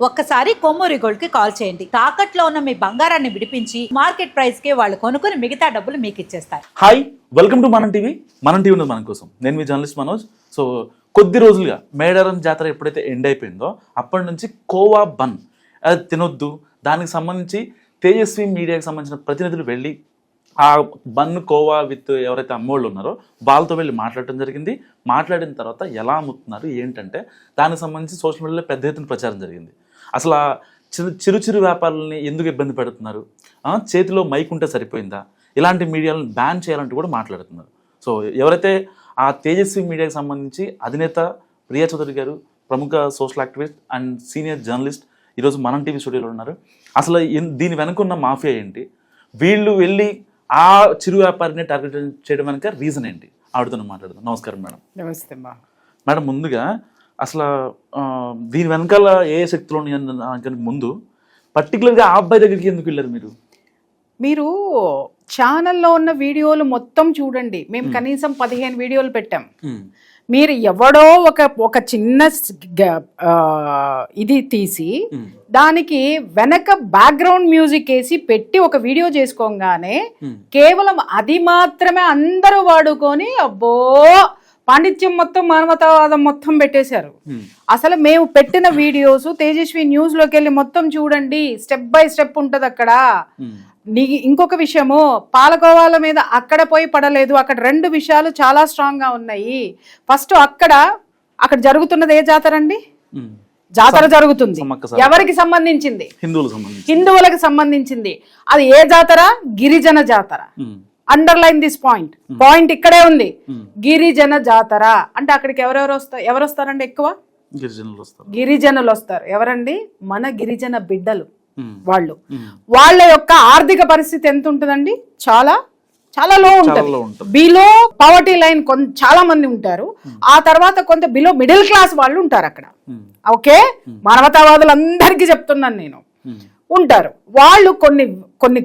ఒక్కసారి కొమ్మూరి గోల్డ్ కి కాల్ చేయండి. తాకట్లో ఉన్న మీ బంగారాన్ని విడిపించి మార్కెట్ ప్రైస్ కి వాళ్ళు కొనుక్కుని మిగతా డబ్బులు మీకు ఇచ్చేస్తారు. హాయ్, వెల్కమ్ టు మనం టీవీ. మనం టీవీ ఉన్నది మన కోసం. నేను మీ జర్నలిస్ట్ మనోజ్. సో కొద్ది రోజులుగా మేడారం జాతర ఎప్పుడైతే ఎండ్ అయిపోయిందో అప్పటి నుంచి కోవా బన్ అది తినొద్దు, దానికి సంబంధించి తేజస్వి మీడియాకి సంబంధించిన ప్రతినిధులు వెళ్ళి ఆ బన్ కోవా విత్ ఎవరైతే అమ్మోళ్ళు ఉన్నారో వాళ్ళతో వెళ్ళి మాట్లాడటం జరిగింది. మాట్లాడిన తర్వాత ఎలా అమ్ముతున్నారు ఏంటంటే దానికి సంబంధించి సోషల్ మీడియాలో పెద్ద ఎత్తున ప్రచారం జరిగింది. అసలు ఆ చిరు వ్యాపారులని ఎందుకు ఇబ్బంది పెడుతున్నారు, చేతిలో మైక్ ఉంటే సరిపోయిందా, ఇలాంటి మీడియాలను బ్యాన్ చేయాలంటూ కూడా మాట్లాడుతున్నారు. సో ఎవరైతే ఆ తేజస్వి మీడియాకి సంబంధించి అధినేత ప్రియా చౌదరి గారు, ప్రముఖ social activist and senior journalist, ఈరోజు మనం టీవీ స్టూడియోలో ఉన్నారు. అసలు దీని వెనుకున్న మాఫియా ఏంటి, వీళ్ళు వెళ్ళి ఆ చిరు వ్యాపారిని టార్గెట్ చేయడం వెనక రీజన్ ఏంటి, ఆవిడతో మాట్లాడదాం. నమస్కారం మేడం. నమస్తే మేడం, ముందుగా అసలు దీని వెనకాల ఏ శక్తులు ఉన్నాయని ముందు పర్టికులర్గా ఆ అబ్బాయి దగ్గరికి ఎందుకు వెళ్ళారు మీరు? ఛానల్లో ఉన్న వీడియోలు మొత్తం చూడండి. మేము కనీసం 15 వీడియోలు పెట్టాం. మీరు ఎవడో ఒక చిన్న ఇది తీసి దానికి వెనక బ్యాక్గ్రౌండ్ మ్యూజిక్ వేసి పెట్టి ఒక వీడియో చేసుకోగానే కేవలం అది మాత్రమే అందరూ వాడుకొని అబ్బో పాండిత్యం మొత్తం మానవతావాదం మొత్తం పెట్టేశారు. అసలు మేము పెట్టిన వీడియోస్ తేజస్వి న్యూస్ లోకి వెళ్ళి మొత్తం చూడండి, స్టెప్ బై స్టెప్ ఉంటది అక్కడ. ఇంకొక విషయము, పాలకోవాల మీద అక్కడ పోయి పడలేదు. అక్కడ 2 విషయాలు చాలా స్ట్రాంగ్ గా ఉన్నాయి. ఫస్ట్ అక్కడ జరుగుతున్నది ఏ జాతర అండి? జాతర జరుగుతుంది. ఎవరికి సంబంధించింది? హిందువులకు సంబంధించింది. అది ఏ జాతర? గిరిజన జాతర. అండర్లైన్ దిస్ పాయింట్ ఇక్కడే ఉంది. గిరిజన జాతర అంటే అక్కడికి ఎవరు వస్తారండి? ఎక్కువ గిరిజనులు వస్తారు. ఎవరండి? మన గిరిజన బిడ్డలు. వాళ్ళ యొక్క ఆర్థిక పరిస్థితి ఎంత ఉంటుందండి? చాలా చాలా లో ఉంటుంది. బిలో పవర్టీ లైన్ చాలా మంది ఉంటారు. ఆ తర్వాత కొంత బిలో మిడిల్ క్లాస్ వాళ్ళు ఉంటారు అక్కడ. ఓకే, మానవతావాదులు అందరికీ చెప్తున్నాను నేను, ఉంటారు. వాళ్ళు కొన్ని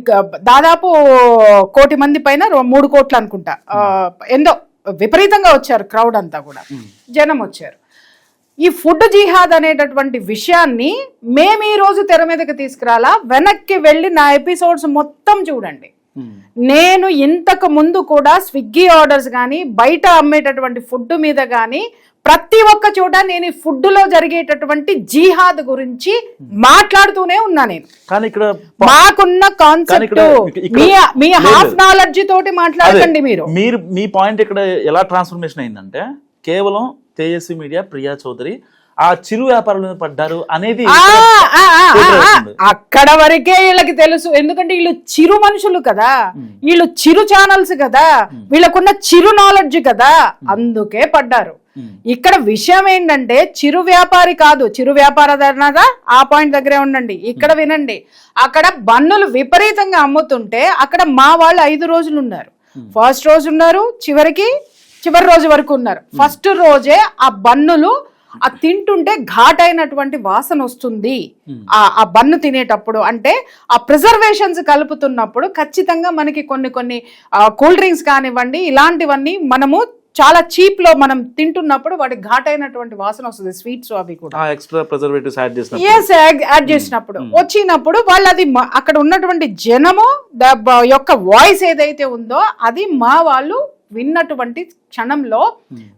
దాదాపు 1 కోటి మంది పైన 3 కోట్లు అనుకుంటా, ఎంతో విపరీతంగా వచ్చారు. క్రౌడ్ అంతా కూడా జనం వచ్చారు. ఈ ఫుడ్ జిహాద్ అనేటటువంటి విషయాన్ని మేము ఈ రోజు తెర మీదకి తీసుకురాలా. వెనక్కి వెళ్ళి నా ఎపిసోడ్స్ మొత్తం చూడండి. నేను ఇంతకు ముందు కూడా స్విగ్గీ ఆర్డర్స్ కానీ బయట అమ్మేటటువంటి ఫుడ్ మీద కానీ ప్రతి ఒక్క చోట నేను ఈ ఫుడ్ లో జరిగేటటువంటి జిహాద్ గురించి మాట్లాడుతూనే ఉన్నా. నేను మాకున్న కాన్సెప్ట్ మీ హాఫ్ నాలెడ్జ్ తోటి మాట్లాడకండి. మీరు మీ పాయింట్ ఇక్కడ ఎలా ట్రాన్స్ఫర్మేషన్ అయిందంటే కేవలం తేజస్వి మీడియా ప్రియా చౌదరి ఆ చిరు వ్యాపారుల పడ్డారు అనేది అక్కడ వరకే వీళ్ళకి తెలుసు. ఎందుకంటే వీళ్ళు చిరు మనుషులు కదా, వీళ్ళు చిరు ఛానల్స్ కదా, వీళ్ళకున్న చిరు నాలెడ్జ్ కదా, అందుకే పడ్డారు. ఇక్కడ విషయం ఏంటంటే చిరు వ్యాపారి కాదు, చిరు వ్యాపారదారునగా ఆ పాయింట్ దగ్గరే ఉండండి. ఇక్కడ వినండి, అక్కడ బన్నులు విపరీతంగా అమ్ముతుంటే అక్కడ మా వాళ్ళు 5 రోజులు ఉన్నారు. ఫస్ట్ రోజు ఉన్నారు, చివరి రోజు వరకు ఉన్నారు. ఫస్ట్ రోజే ఆ బన్నులు తింటుంటే ఘాటైనటువంటి వాసన వస్తుంది. ఆ బన్ను తినేటప్పుడు అంటే ఆ ప్రిజర్వేషన్స్ కలుపుతున్నప్పుడు ఖచ్చితంగా మనకి కొన్ని కూల్ డ్రింక్స్ కానివ్వండి, ఇలాంటివన్నీ మనము చాలా చీప్ లో మనం తింటున్నప్పుడు వాటి ఘాటైనటువంటి వాసన వస్తుంది. స్వీట్స్ అవి కూడా యాడ్ చేసినప్పుడు వచ్చినప్పుడు వాళ్ళు అది అక్కడ ఉన్నటువంటి జనము యొక్క వాయిస్ ఏదైతే ఉందో అది మా వాళ్ళు విన్నటువంటి క్షణంలో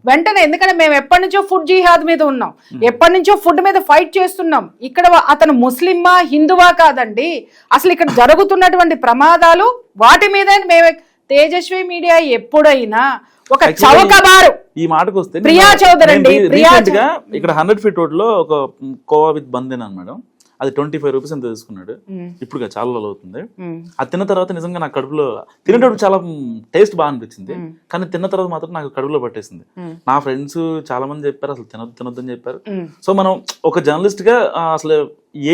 వెంటనే, ఎందుకంటే మేము ఎప్పటి నుంచో ఫుడ్ జిహాద్ మీద ఉన్నాం, ఎప్పటి నుంచో ఫుడ్ మీద ఫైట్ చేస్తున్నాం. ఇక్కడ అతను ముస్లిమా హిందువా కాదండి, అసలు ఇక్కడ జరుగుతున్నటువంటి ప్రమాదాలు వాటి మీద మేము తేజస్వి మీడియా ఎప్పుడైనా ఒక చౌకబారు. ఈ మాటకు వస్తే ప్రియా చౌదరి అండి, ఇక్కడ 100 ఫీట్ రోడ్ లో ఒక కోవా విత్ బందేనా మేడం, అది 25 రూపీస్ ఎంత తీసుకున్నాడు. ఇప్పుడు చాలా రోజులు అవుతుంది. అది తిన్న తర్వాత నిజంగా నాకు కడుపులో తినేటప్పుడు చాలా టేస్ట్ బాగా అనిపించింది, కానీ తిన్న తర్వాత మాత్రం నాకు కడుపులో పట్టేసింది. నా ఫ్రెండ్స్ చాలా మంది చెప్పారు అసలు తినొద్దు అని చెప్పారు. సో మనం ఒక జర్నలిస్ట్ గా అసలు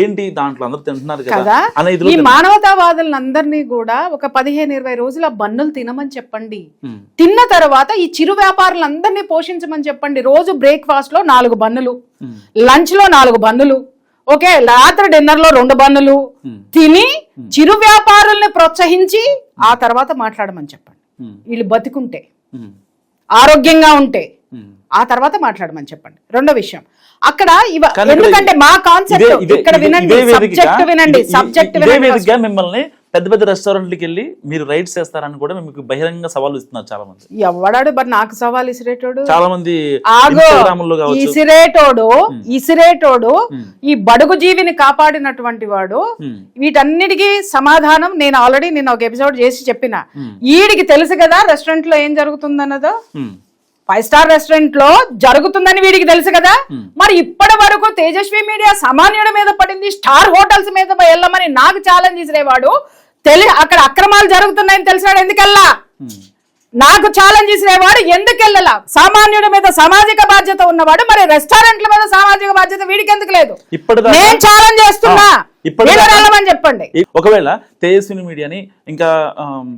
ఏంటి దాంట్లో అందరూ తింటున్నారు కదా అనేది ఈ మానవతావాదులందరినీ కూడా ఒక 15-20 రోజులు ఆ బన్నులు తినమని చెప్పండి. తిన్న తర్వాత ఈ చిరు వ్యాపారులందరినీ పోషించమని చెప్పండి. రోజు బ్రేక్ఫాస్ట్ లో 4 బన్నులు, లంచ్ లో 4 బన్నులు, ఓకే, రాత్రి డిన్నర్ లో 2 బన్నులు తిని చిరు వ్యాపారుల్ని ప్రోత్సహించి ఆ తర్వాత మాట్లాడమని చెప్పండి. వీళ్ళు బతికుంటే, ఆరోగ్యంగా ఉంటే, ఆ తర్వాత మాట్లాడమని చెప్పండి. రెండో విషయం అక్కడ కానీ ఎందుకంటే మా కాన్సెప్ట్ ఇక్కడ వినండి, సబ్జెక్ట్ వినండి, సబ్జెక్ట్ వినండి. మిమ్మల్ని పెద్ద పెద్ద రెస్టారెంట్లకి వెళ్ళి మీరు రైడ్స్ చేస్తారని కూడా మీకు బహిరంగ సవాలు ఇస్తున్నారు చాలా మంది. ఎవడాడు మరి నాకు సవాల్ ఇసిరేటోడు? చాలా మంది ఇసిరేటోడు ఈ బడుగు జీవిని కాపాడినటువంటి వాడు. వీటన్నిటికీ సమాధానం నేను ఆల్రెడీ ఒక ఎపిసోడ్ చేసి చెప్పిన. ఈడికి తెలుసు కదా రెస్టారెంట్ లో ఏం జరుగుతుందన్నదో. 5 స్టార్ రెస్టారెంట్ లో జరుగుతుందని వీడికి తెలుసు కదా. మరి ఇప్పటి వరకు తేజస్వి మీడియా సామాన్యుడి మీద పడింది, స్టార్ హోటల్స్ మీద వెళ్ళమని నాకు ఛాలెంజ్ ఇసిరేవాడు. అక్కడ అక్రమాలు జరుగుతున్నాయని తెలిసినాడు, ఎందుకెళ్ళా? నాకు ఛాలెంజ్ ఇసిరేవాడు ఎందుకెళ్ళలా? సామాన్యుడి మీద సామాజిక బాధ్యత ఉన్నవాడు, మరి రెస్టారెంట్ల మీద సామాజిక బాధ్యత వీడికి ఎందుకు లేదు? నేను ఛాలెంజ్ చేస్తున్నా, వెళ్ళమని చెప్పండి. ఒకవేళ తేజస్విని మీడియాని ఇంకా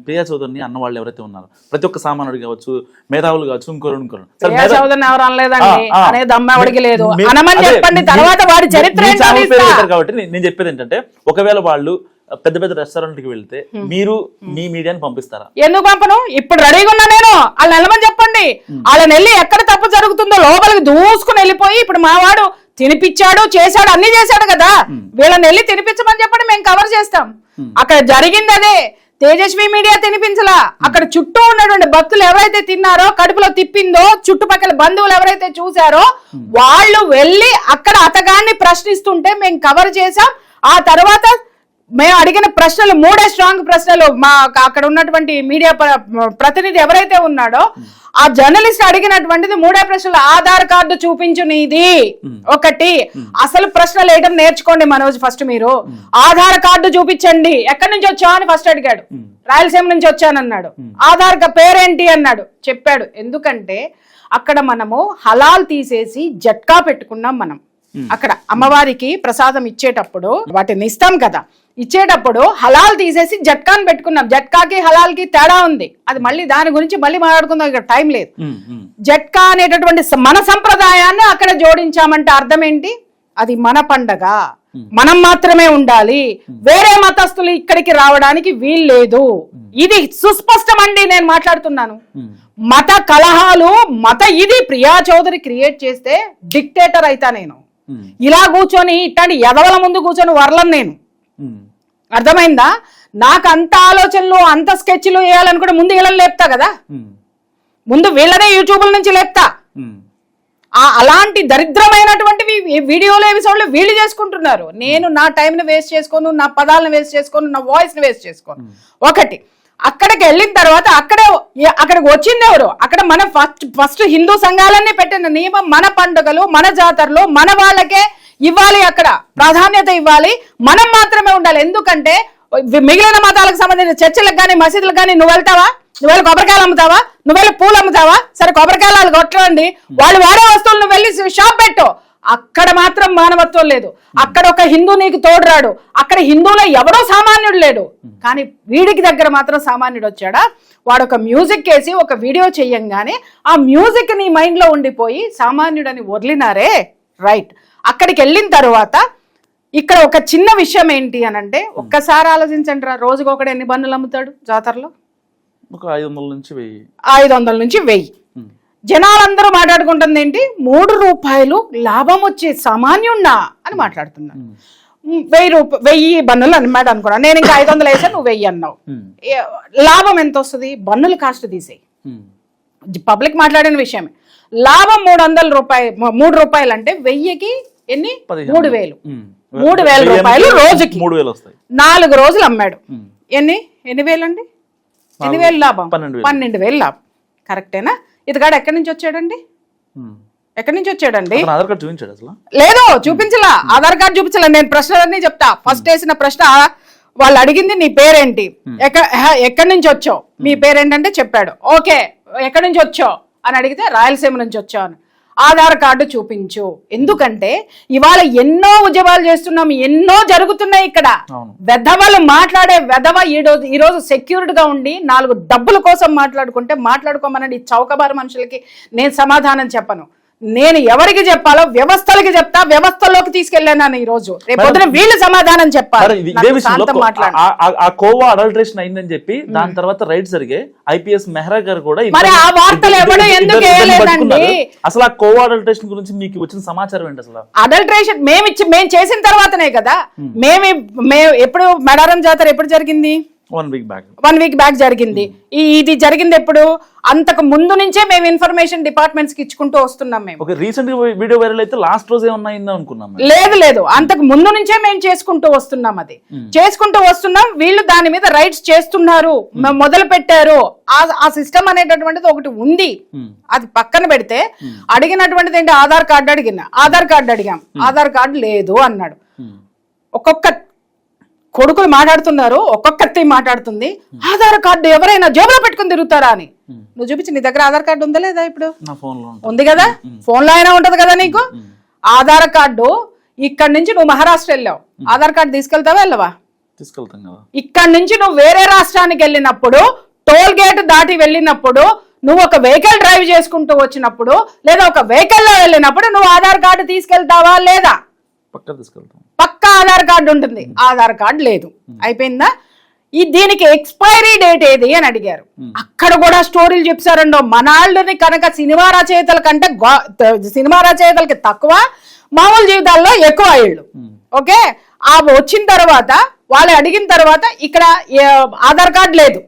ప్రియా చౌదరిని అన్న వాళ్ళు ఎవరైతే ఉన్నారో, ప్రతి ఒక్క సామాన్యుడు కావచ్చు, మేధావులు కావచ్చు, ఇంకోరు ప్రియా చౌదరిని ఎవరు అనలేదండి, అనేది అమ్మవాడికి లేదు, అనమని చెప్పండి. తర్వాత వాడి చరిత్ర కాబట్టి నేను చెప్పేది ఏంటంటే, ఒకవేళ వాళ్ళు పెద్ద పెద్ద రెస్టారెంట్కి వెళ్తే మీరు మీ మీడియాని పంపిస్తారా? ఎందుకు పంపను? ఇప్పుడు రెడీగా ఉన్నా నేను. వాళ్ళని వెళ్ళమని చెప్పండి. వాళ్ళని వెళ్ళి ఎక్కడ తప్పు జరుగుతుందో లోపలికి దూసుకుని వెళ్ళిపోయి, ఇప్పుడు మా వాడు తినిపించాడు, చేశాడు, అన్ని చేశాడు కదా, వీళ్ళని వెళ్ళి తినిపించమని చెప్పండి, మేము కవర్ చేస్తాం. అక్కడ జరిగింది అదే. తేజస్వి మీడియా తినిపించలా. అక్కడ చుట్టూ ఉన్నటువంటి భక్తులు ఎవరైతే తిన్నారో, కడుపులో తిప్పిందో, చుట్టుపక్కల బంధువులు ఎవరైతే చూసారో వాళ్ళు వెళ్ళి అక్కడ అతగాన్ని ప్రశ్నిస్తుంటే మేము కవర్ చేసాం. ఆ తర్వాత మేము అడిగిన ప్రశ్నలు 3 స్ట్రాంగ్ ప్రశ్నలు మా అక్కడ ఉన్నటువంటి మీడియా ప్రతినిధి ఎవరైతే ఉన్నాడో ఆ జర్నలిస్ట్ అడిగినటువంటిది 3 ప్రశ్నలు. ఆధార్ కార్డు చూపించు నీది ఒకటి. అసలు ప్రశ్నలు వేయడం నేర్చుకోండి మనోజ్. ఫస్ట్ మీరు ఆధార్ కార్డు చూపించండి, ఎక్కడి నుంచి వచ్చావు అని ఫస్ట్ అడిగాడు. రాయలసీమ నుంచి వచ్చానన్నాడు. ఆధార్ పేరేంటి అన్నాడు, చెప్పాడు. ఎందుకంటే అక్కడ మనము హలాల్ తీసేసి జట్కా పెట్టుకున్నాం. మనం అక్కడ అమ్మవారికి ప్రసాదం ఇచ్చేటప్పుడు వాటిని ఇస్తాం కదా, ఇచ్చేటప్పుడు హలాల్ తీసేసి జట్కాని పెట్టుకున్నాం. జట్కాకి హలాల్ కి తేడా ఉంది, అది మళ్ళీ దాని గురించి మళ్ళీ మాట్లాడుకుందాం, ఇక్కడ టైం లేదు. జట్కా అనేటటువంటి మన సంప్రదాయాన్ని అక్కడ జోడించామంటే అర్థం ఏంటి? అది మన పండగ, మనం మాత్రమే ఉండాలి, వేరే మతస్థులు ఇక్కడికి రావడానికి వీల్లేదు. ఇది సుస్పష్టం అండి. నేను మాట్లాడుతున్నాను మత కలహాలు, ఇది ప్రియా చౌదరి క్రియేట్ చేస్తే డిక్టేటర్ అయితా నేను. ఇలా కూర్చొని ఇట్లాంటి ఎదవల ముందు కూర్చొని వర్లను నేను. అర్థమైందా? నాకు అంత ఆలోచనలు, అంత స్కెచ్లు వేయాలనుకుంటే ముందు వీళ్ళని లేపుతా కదా, ముందు వీళ్ళనే యూట్యూబ్ల నుంచి లేపుతా. అలాంటి దరిద్రమైనటువంటివి వీడియోలు ఎపిసోడ్లు వీళ్ళు చేసుకుంటున్నారు. నేను నా టైంని వేస్ట్ చేసుకోను, నా పదాలను వేస్ట్ చేసుకోను, నా వాయిస్ని వేస్ట్ చేసుకోను. ఒకటి. అక్కడికి వెళ్ళిన తర్వాత అక్కడికి వచ్చింది ఎవరు? అక్కడ మన ఫస్ట్ హిందూ సంఘాలన్నీ పెట్టిన నియమం, మన పండుగలు, మన జాతరలు మన వాళ్ళకే ఇవ్వాలి, అక్కడ ప్రాధాన్యత ఇవ్వాలి, మనం మాత్రమే ఉండాలి. ఎందుకంటే మిగిలిన మతాలకు సంబంధించిన చర్చిలకు కానీ మసీదులకు కానీ నువ్వు వెళ్తావా? నువ్వు కొబ్బరికాయలు అమ్ముతావా? నువ్వు పూలు అమ్ముతావా? సరే కొబ్బరికాయలు వాళ్ళు కొట్టండి, వాళ్ళు వాడే వస్తువులు నువ్వు వెళ్ళి షాప్ పెట్టు. అక్కడ మాత్రం మానవత్వం లేదు. అక్కడ ఒక హిందూ నీకు తోడురాడు. అక్కడ హిందువులో ఎవడో సామాన్యుడు లేడు, కానీ వీడికి దగ్గర మాత్రం సామాన్యుడు వచ్చాడా? వాడు ఒక మ్యూజిక్ వేసి ఒక వీడియో చెయ్యంగానే ఆ మ్యూజిక్ నీ మైండ్ లో ఉండిపోయి సామాన్యుడని వదిలినారే. రైట్. అక్కడికి వెళ్ళిన తర్వాత ఇక్కడ ఒక చిన్న విషయం ఏంటి అని అంటే, ఒక్కసారి ఆలోచించండి రా, రోజుకి ఒకడు ఎన్ని బన్నులు అమ్ముతాడు జాతరలో? ఒక 500 నుంచి 1000. 500 నుంచి 1000. జనాలందరూ మాట్లాడుకుంటుంది ఏంటి? 3 రూపాయలు లాభం వచ్చే సామాన్యున్నా అని మాట్లాడుతున్నారు. 1000 బన్నులు అన్నమాట అనుకున్నా నేను. ఇంకా 500 వేసా, నువ్వు 1000 అన్నావు. లాభం ఎంత వస్తుంది? బన్నులు కాస్ట్ తీసేయి, పబ్లిక్ మాట్లాడిన విషయమే. లాభం 300 రూపాయలు. 3 రూపాయలు అంటే 1000కి ఎన్ని? 3000. 3000 రూపాయలు రోజుకి 3000 వస్తాయి. 4 రోజులు అమ్మాడు. ఎన్ని వేలు అండి? 8,000 లాభం, 12,000 లాభం. కరెక్టేనా? ఇతగాడు ఎక్కడి నుంచి వచ్చాడండి? ఎక్కడి నుంచి వచ్చాడండి? ఆధార్ కార్డు చూపించాడు అసలు? లేదు, చూపించలా. ఆధార్ కార్డు చూపించలే. నేను ప్రశ్నలన్నీ చెప్తా. ఫస్ట్ వేసిన ప్రశ్న వాళ్ళు అడిగింది నీ పేరేంటి, ఎక్కడి నుంచి వచ్చావు, మీ పేరేంటంటే చెప్పాడు. ఓకే, ఎక్కడి నుంచి వచ్చావు అని అడిగితే రాయలసీమ నుంచి వచ్చావు అని. ఆధార్ కార్డు చూపించు. ఎందుకంటే ఇవాళ ఎన్నో ఉద్యమాలు చేస్తున్నాం, ఎన్నో జరుగుతున్నాయి ఇక్కడ. వెధవలు మాట్లాడే వెధవ ఈరోజు సెక్యూర్డ్ గా ఉండి 4 డబ్బుల కోసం మాట్లాడుకుంటే మాట్లాడుకోమనండి. చౌకబారు మనుషులకి నేను సమాధానం చెప్పను. నేను ఎవరికి చెప్పాలో వ్యవస్థలకి చెప్తా, వ్యవస్థల్లోకి తీసుకెళ్ళాను ఈ రోజు. రేపు పొద్దున వీళ్ళు సమాధానం చెప్పాలి. ఇదే విషయంలో ఆ కోవా అడల్ట్రేషన్ అయిందని చెప్పి దాని తర్వాత రైట్ జరిగే ఐపీఎస్ మెహ్రా గారు కూడా మరి ఆ వార్తలు ఎవరు ఎందుకు వేయలేదండి? అసలు ఆ కోవా అడల్ట్రేషన్ గురించి మీకు వచ్చిన సమాచారం ఏంటి? అసలు అడల్ట్రేషన్ మేము చేసిన తర్వాతనే కదా. మేము ఎప్పుడు మేడారం జాతర ఎప్పుడు జరిగింది? 1 వీక్ బ్యాక్ జరిగింది. ఇది జరిగింది ఎప్పుడు? అంతకు ముందు నుంచే మేము ఇన్ఫర్మేషన్ డిపార్ట్మెంట్స్ కి ఇచ్చుకుంటూ వస్తున్నాం. మేము రీసెంట్ వీడియో వైరల్ అయితే లాస్ట్ రోజు ఏమన్నా అయిందా అనుకున్నాం. లేదు అంతకు ముందు నుంచే మేము చేసుకుంటూ వస్తున్నాం. అది చేసుకుంటూ వస్తున్నాం. వీళ్ళు దాని మీద రైట్స్ చేస్తున్నారు, మొదలు పెట్టారు. ఆ సిస్టమ్ అనేటటువంటిది ఒకటి ఉంది. అది పక్కన పెడితే అడిగినటువంటిది ఏంటి? ఆధార్ కార్డు అడిగాం. ఆధార్ కార్డు లేదు అన్నాడు. ఒక్కొక్క కొడుకులు మాట్లాడుతున్నారు, ఒక్కొక్కటి మాట్లాడుతుంది. ఆధార్ కార్డు ఎవరైనా జేబులో పెట్టుకుని తిరుగుతారా అని. నువ్వు చూపించి, నీ దగ్గర ఆధార్ కార్డు ఉందా లేదా? ఇప్పుడు ఉంది కదా, ఫోన్ లో అయినా ఉంటది కదా నీకు. ఆధార్ కార్డు ఇక్కడ నుంచి నువ్వు మహారాష్ట్ర వెళ్ళావు, ఆధార్ కార్డు తీసుకెళ్తావా వెళ్ళవా? తీసుకెళ్తాం కదా. ఇక్కడ నుంచి నువ్వు వేరే రాష్ట్రానికి వెళ్ళినప్పుడు, టోల్ గేట్ దాటి వెళ్ళినప్పుడు, నువ్వు ఒక వెహికల్ డ్రైవ్ చేసుకుంటూ వచ్చినప్పుడు, లేదా ఒక వెహికల్ లో వెళ్ళినప్పుడు నువ్వు ఆధార్ కార్డు తీసుకెళ్తావా లేదా? పక్కా ఆధార్ కార్డు ఉంటుంది. ఆధార్ కార్డు లేదు. అయిపోయిందా? దీనికి ఎక్స్పైరీ డేట్ ఏది అని అడిగారు. అక్కడ కూడా స్టోరీలు చెప్పారండో. మనాళ్ళని కనుక సినిమా రచయితల కంటే సినిమా రచయితలకి తక్కువ, మామూలు జీవితాల్లో ఎక్కువ అయ్యాళ్ళు. ఓకే, వచ్చిన తర్వాత వాళ్ళు అడిగిన తర్వాత ఇక్కడ ఆధార్ కార్డు లేదు.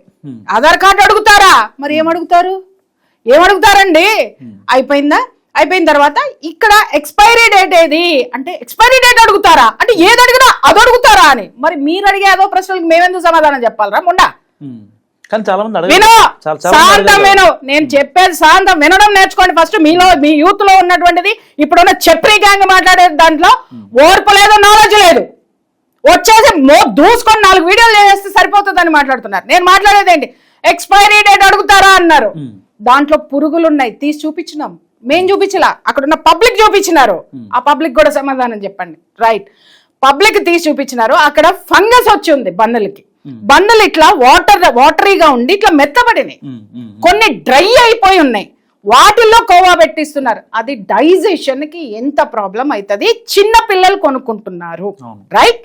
ఆధార్ కార్డు అడుగుతారా? మరి ఏమడుగుతారండి? అయిపోయిన తర్వాత ఇక్కడ ఎక్స్పైరీ డేట్ ఏది అంటే, ఎక్స్పైరీ డేట్ అడుగుతారా అంటే, ఏది అడిగినా అది అడుగుతారా అని. మరి మీరు అడిగే అదో ప్రశ్నలకు మేమెందుకు సమాధానం చెప్పాలరా మొండా? శాంతం విను, నేను చెప్పేది శాంతం వినడం నేర్చుకోండి ఫస్ట్. మీ యూత్ లో ఉన్నటువంటిది ఇప్పుడున్న చెప్రీ గ్యాంగ్ మాట్లాడే దాంట్లో ఓర్పు లేదు, నాలెడ్జ్ లేదు. వచ్చేసి దూసుకొని 4 వీడియోలు చేస్తే సరిపోతుందని మాట్లాడుతున్నారు. నేను మాట్లాడేది ఏంటి? ఎక్స్పైరీ డేట్ అడుగుతారా అన్నారు. దాంట్లో పురుగులు ఉన్నాయి, తీసి చూపించినాం. మేం చూపించలా, అక్కడ ఉన్న పబ్లిక్ చూపించినారు. ఆ పబ్లిక్ కూడా సమాధానం చెప్పండి. రైట్, పబ్లిక్ తీసి చూపించినారు. అక్కడ ఫంగస్ వచ్చి ఉంది బన్నులకి. బన్నులు ఇట్లా వాటరీగా ఉండి ఇట్లా మెత్తబడినాయి, కొన్ని డ్రై అయిపోయి ఉన్నాయి. వాటిల్లో కోవా పెట్టిస్తున్నారు. అది డైజెషన్ కి ఎంత ప్రాబ్లం అవుతుంది, చిన్న పిల్లలు కొనుక్కుంటున్నారు. రైట్,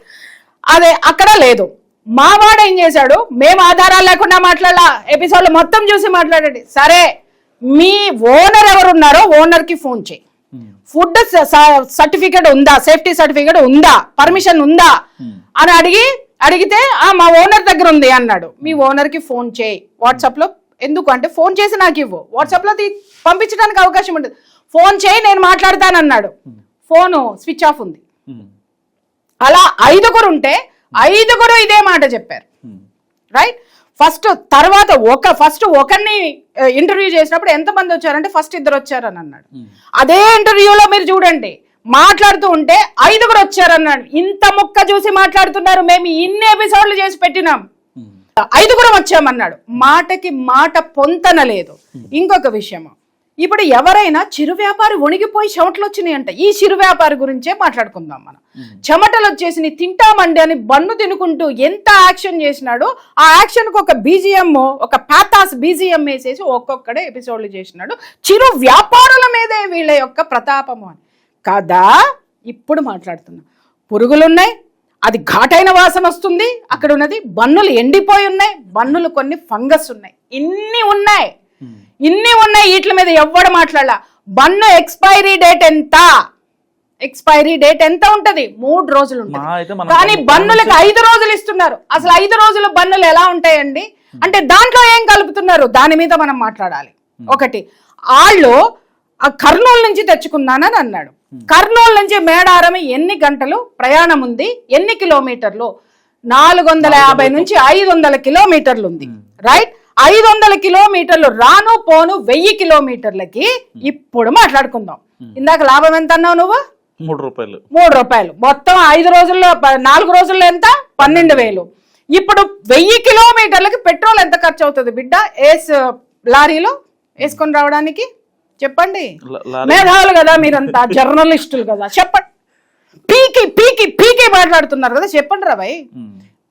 అదే అక్కడ లేదు. మావాడు ఏం చేశాడు? మేము ఆధారాలు లేకుండా మాట్లాడాల, ఎపిసోడ్ మొత్తం చూసి మాట్లాడండి. సరే, మీ ఓనర్ ఎవరున్నారో ఓనర్ కి ఫోన్ చేయి. ఫుడ్ సర్టిఫికేట్ ఉందా, సేఫ్టీ సర్టిఫికేట్ ఉందా, పర్మిషన్ ఉందా అని అడిగితే మా ఓనర్ దగ్గర ఉంది అన్నాడు. మీ ఓనర్ కి ఫోన్ చేయి వాట్సాప్ లో. ఎందుకు అంటే, ఫోన్ చేసి నాకు ఇవ్వు, వాట్సాప్ లో పంపించడానికి అవకాశం ఉంటుంది. ఫోన్ చేయి, నేను మాట్లాడతానన్నాడు. ఫోను స్విచ్ ఆఫ్ ఉంది. అలా 5 ఉంటే 5 ఇదే మాట చెప్పారు. రైట్, ఫస్ట్ ఒకరిని ఇంటర్వ్యూ చేసినప్పుడు ఎంతమంది వచ్చారంటే ఫస్ట్ 2 వచ్చారని అన్నాడు. అదే ఇంటర్వ్యూలో మీరు చూడండి, మాట్లాడుతూ ఉంటే 5 వచ్చారన్నాడు. ఇంత ముక్క చూసి మాట్లాడుతున్నారు. మేము ఇన్ని ఎపిసోడ్లు చేసి పెట్టినాం, 5 వచ్చామన్నాడు. మాటకి మాట పొంతన లేదు. ఇంకొక విషయం, ఇప్పుడు ఎవరైనా చిరు వ్యాపారి వణిగిపోయి చెమటలు వచ్చినాయి అంటే, ఈ చిరు వ్యాపారి గురించే మాట్లాడుకుందాం మనం. చెమటలు వచ్చేసి తింటామండి అని బన్ను తినుకుంటూ ఎంత యాక్షన్ చేసినాడు. ఆ యాక్షన్ కు ఒక బీజిఎం, ఒక పాతాస్ బీజిఎం వేసేసి ఒక్కొక్కడే ఎపిసోడ్లు చేసినాడు. చిరు వ్యాపారుల మీదే వీళ్ళ యొక్క ప్రతాపము అని కదా. ఇప్పుడు మాట్లాడుతున్నా, పురుగులున్నాయి, అది ఘాటైన వాసన వస్తుంది. అక్కడ ఉన్నది బన్నులు ఎండిపోయి ఉన్నాయి, బన్నులు కొన్ని ఫంగస్ ఉన్నాయి. ఇన్ని ఉన్నాయి. వీటి మీద ఎవ్వడు మాట్లాడాల. బన్ను ఎక్స్పైరీ డేట్ ఎంత ఉంటది? 3 రోజులు ఉంటుంది. కానీ బన్నులకి 5 రోజులు ఇస్తున్నారు. అసలు 5 రోజులు బన్నులు ఎలా ఉంటాయండి అంటే, దాంట్లో ఏం కలుపుతున్నారు దాని మీద మనం మాట్లాడాలి. ఒకటి, వాళ్ళు కర్నూలు నుంచి తెచ్చుకున్నానని అన్నాడు. కర్నూలు నుంచి మేడారం ఎన్ని గంటలు ప్రయాణం ఉంది, ఎన్ని కిలోమీటర్లు? 450 నుంచి 500 కిలోమీటర్లు ఉంది. రైట్, 500 కిలోమీటర్లు రాను పోను 1000 కిలోమీటర్లకి. ఇప్పుడు మాట్లాడుకుందాం. ఇందాక లాభం ఎంత అన్నావు నువ్వు? 3 రూపాయలు. మొత్తం 5 రోజుల్లో 4 రోజుల్లో ఎంత? 12,000. ఇప్పుడు 1000 కిలోమీటర్లకి పెట్రోల్ ఎంత ఖర్చు అవుతుంది బిడ్డ? లారీలో వేసుకొని రావడానికి చెప్పండి. మేధావులు కదా మీరంతా, జర్నలిస్టులు కదా, చెప్పండి. పీకి మాట్లాడుతున్నారు కదా, చెప్పండి రా భయ్.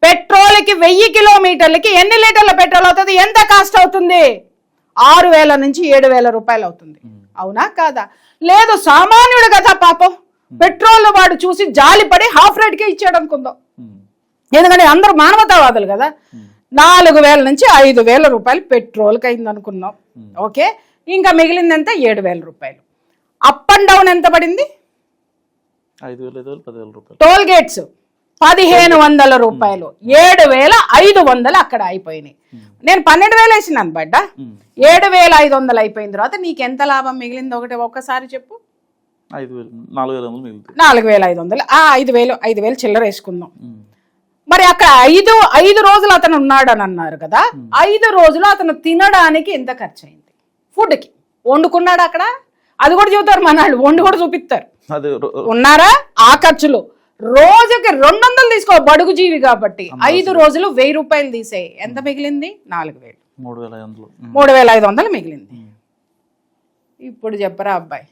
పెట్రోల్ కి 1000 కిలోమీటర్లకి ఎన్ని లీటర్ల పెట్రోల్ అవుతుంది? ఎంత కాస్ట్ అవుతుంది? 6,000 నుంచి 7,000 రూపాయలు అవుతుంది. అవునా కాదా? లేదు, సామాన్యుడు కదా పాపం, పెట్రోల్ వాడు చూసి జాలిపడి హాఫ్ రేట్కే ఇచ్చాడు అనుకుందాం. ఎందుకంటే అందరూ మానవతావాదులు కదా. 4,000 నుంచి 5,000 రూపాయలు పెట్రోల్కి అయింది అనుకున్నాం. ఓకే, ఇంకా మిగిలింది ఎంత? 7,000 రూపాయలు. అప్ అండ్ డౌన్ ఎంత పడింది? 5,000, 10,000 రూపాయలు. టోల్ గేట్స్ 1,500 రూపాయలు, 7,500 అక్కడ అయిపోయినాయి. నేను 12,000 వేసినాను బడ్డ, 7,500 అయిపోయిన తర్వాత నీకు ఎంత లాభం మిగిలింది ఒక్కసారి చెప్పు. 4,500 మిగులుతాయి. 4,500, 5,000 చిల్లర వేసుకుందాం. మరి అక్కడ 5 రోజులు అతను ఉన్నాడని అన్నారు కదా, 5 రోజులు అతను తినడానికి ఎంత ఖర్చు అయింది? ఫుడ్కి వండుకున్నాడు అక్కడ, అది కూడా చూస్తారు మన వాళ్ళు, వండు కూడా చూపిస్తారు. ఉన్నారా? ఆ ఖర్చులు రోజుకి 200 తీసుకో, బడుగు జీవి కాబట్టి 5 రోజులు 1,000 రూపాయలు తీసేయి, ఎంత మిగిలింది? 4,000. 3,500 మిగిలింది. ఇప్పుడు చెప్పరా అబ్బాయి,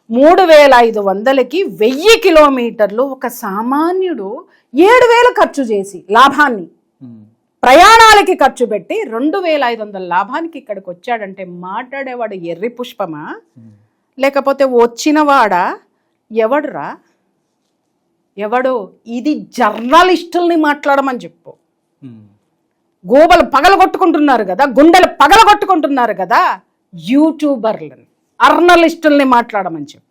3,500కి 1,000 కిలోమీటర్లు ఒక సామాన్యుడు 7,000 ఖర్చు చేసి లాభాన్ని ప్రయాణాలకి ఖర్చు పెట్టి 2,500 లాభానికి ఇక్కడికి వచ్చాడంటే మాట్లాడేవాడు ఎర్రి పుష్పమా, లేకపోతే వచ్చినవాడా? ఎవడురా? ఎవడు? ఇది జర్నలిస్టుల్ని మాట్లాడమని చెప్పు. గోబలు పగలగొట్టుకుంటున్నారు కదా, గుండెలు పగలగొట్టుకుంటున్నారు కదా యూట్యూబర్లని, అర్నలిస్టుల్ని మాట్లాడమని చెప్పు.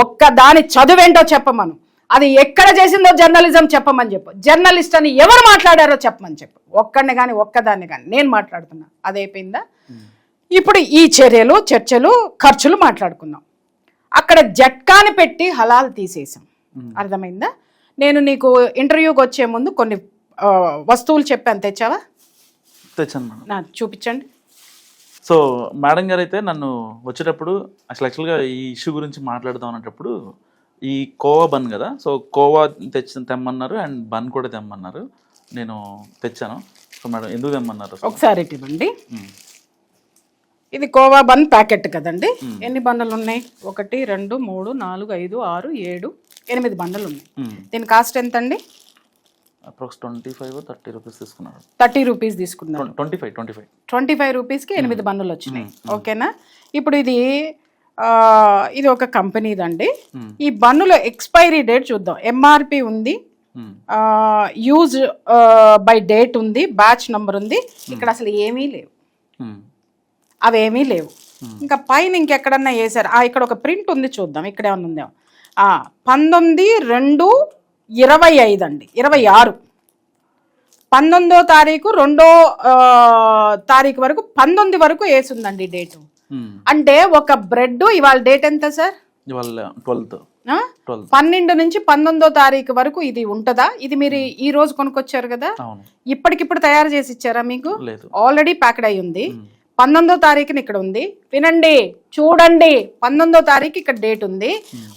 ఒక్క దాని చదువేంటో చెప్పమను, అది ఎక్కడ చేసిందో జర్నలిజం చెప్పమని చెప్పు. జర్నలిస్ట్ అని ఎవరు మాట్లాడారో చెప్పమని చెప్పు. ఒక్కడిని కానీ ఒక్కదాన్ని కానీ నేను మాట్లాడుతున్నా, అదైపోయిందా? ఇప్పుడు ఈ చర్యలు, చర్చలు, ఖర్చులు మాట్లాడుకున్నాం. అక్కడ జట్కాని పెట్టి హలాల్ తీసేసాం. అర్థమైందా? నేను నీకు ఇంటర్వ్యూకి వచ్చే ముందు కొన్ని వస్తువులు చెప్పాను, తెచ్చావా? తెచ్చాను. చూపించండి. సో మేడం గారు అయితే నన్ను వచ్చేటప్పుడు యాక్చువల్గా ఈ ఇష్యూ గురించి మాట్లాడదాం అనేటప్పుడు ఈ కోవా బన్ కదా, సో కోవా తెమ్మన్నారు అండ్ బన్ కూడా తెమ్మన్నారు. నేను తెచ్చాను. సో మేడం ఎందుకు తెమ్మన్నారు? ఒకసారి ఇవ్వండి. ఇది కోవా బన్ ప్యాకెట్ కదండి. ఎన్ని బండలు ఉన్నాయి? 1, 2, 3, 4, 5, 6, 7, 8 బండలు ఉన్నాయి. దీని కాస్ట్ ఎంత అండి? అప్రాక్స్ 25-30 రూపీస్ తీసుకున్నారు. 30 రూపీస్ తీసుకున్నారు. 25 రూపీస్కి 8 బండలు వచ్చినాయి. ఓకేనా? ఇప్పుడు ఇది ఒక కంపెనీదండి. ఈ బన్నులో ఎక్స్పైరీ డేట్ చూద్దాం. ఎంఆర్పి ఉంది, యూజ్ బై డేట్ ఉంది, బ్యాచ్ నంబర్ ఉంది. ఇక్కడ అసలు ఏమీ లేవు, అవేమీ లేవు. ఇంకా పైన ఇంకెక్కడన్నా వేసారు. ఇక్కడ ఒక ప్రింట్ ఉంది, చూద్దాం ఇక్కడ ఏమన్నా ఉందేమో. 19/2/25 అండి, 26. 19వ తారీఖు 2వ తారీఖు వరకు 19 వరకు వేసిందండి డేటు. అంటే ఒక బ్రెడ్ ఇవాళ డేట్ ఎంత సార్? 12 నుంచి 19వ తారీఖు వరకు ఇది ఉంటుందా? ఇది మీరు ఈ రోజు కొనుక్కొచ్చారు కదా, ఇప్పటికిప్పుడు తయారు చేసి ఇచ్చారా మీకు? ఆల్రెడీ ప్యాక్డ్ అయి ఉంది. 19వ తారీఖున ఇక్కడ ఉంది. వినండి, చూడండి, 19వ తారీఖు ఇక్కడ డేట్ ఉంది.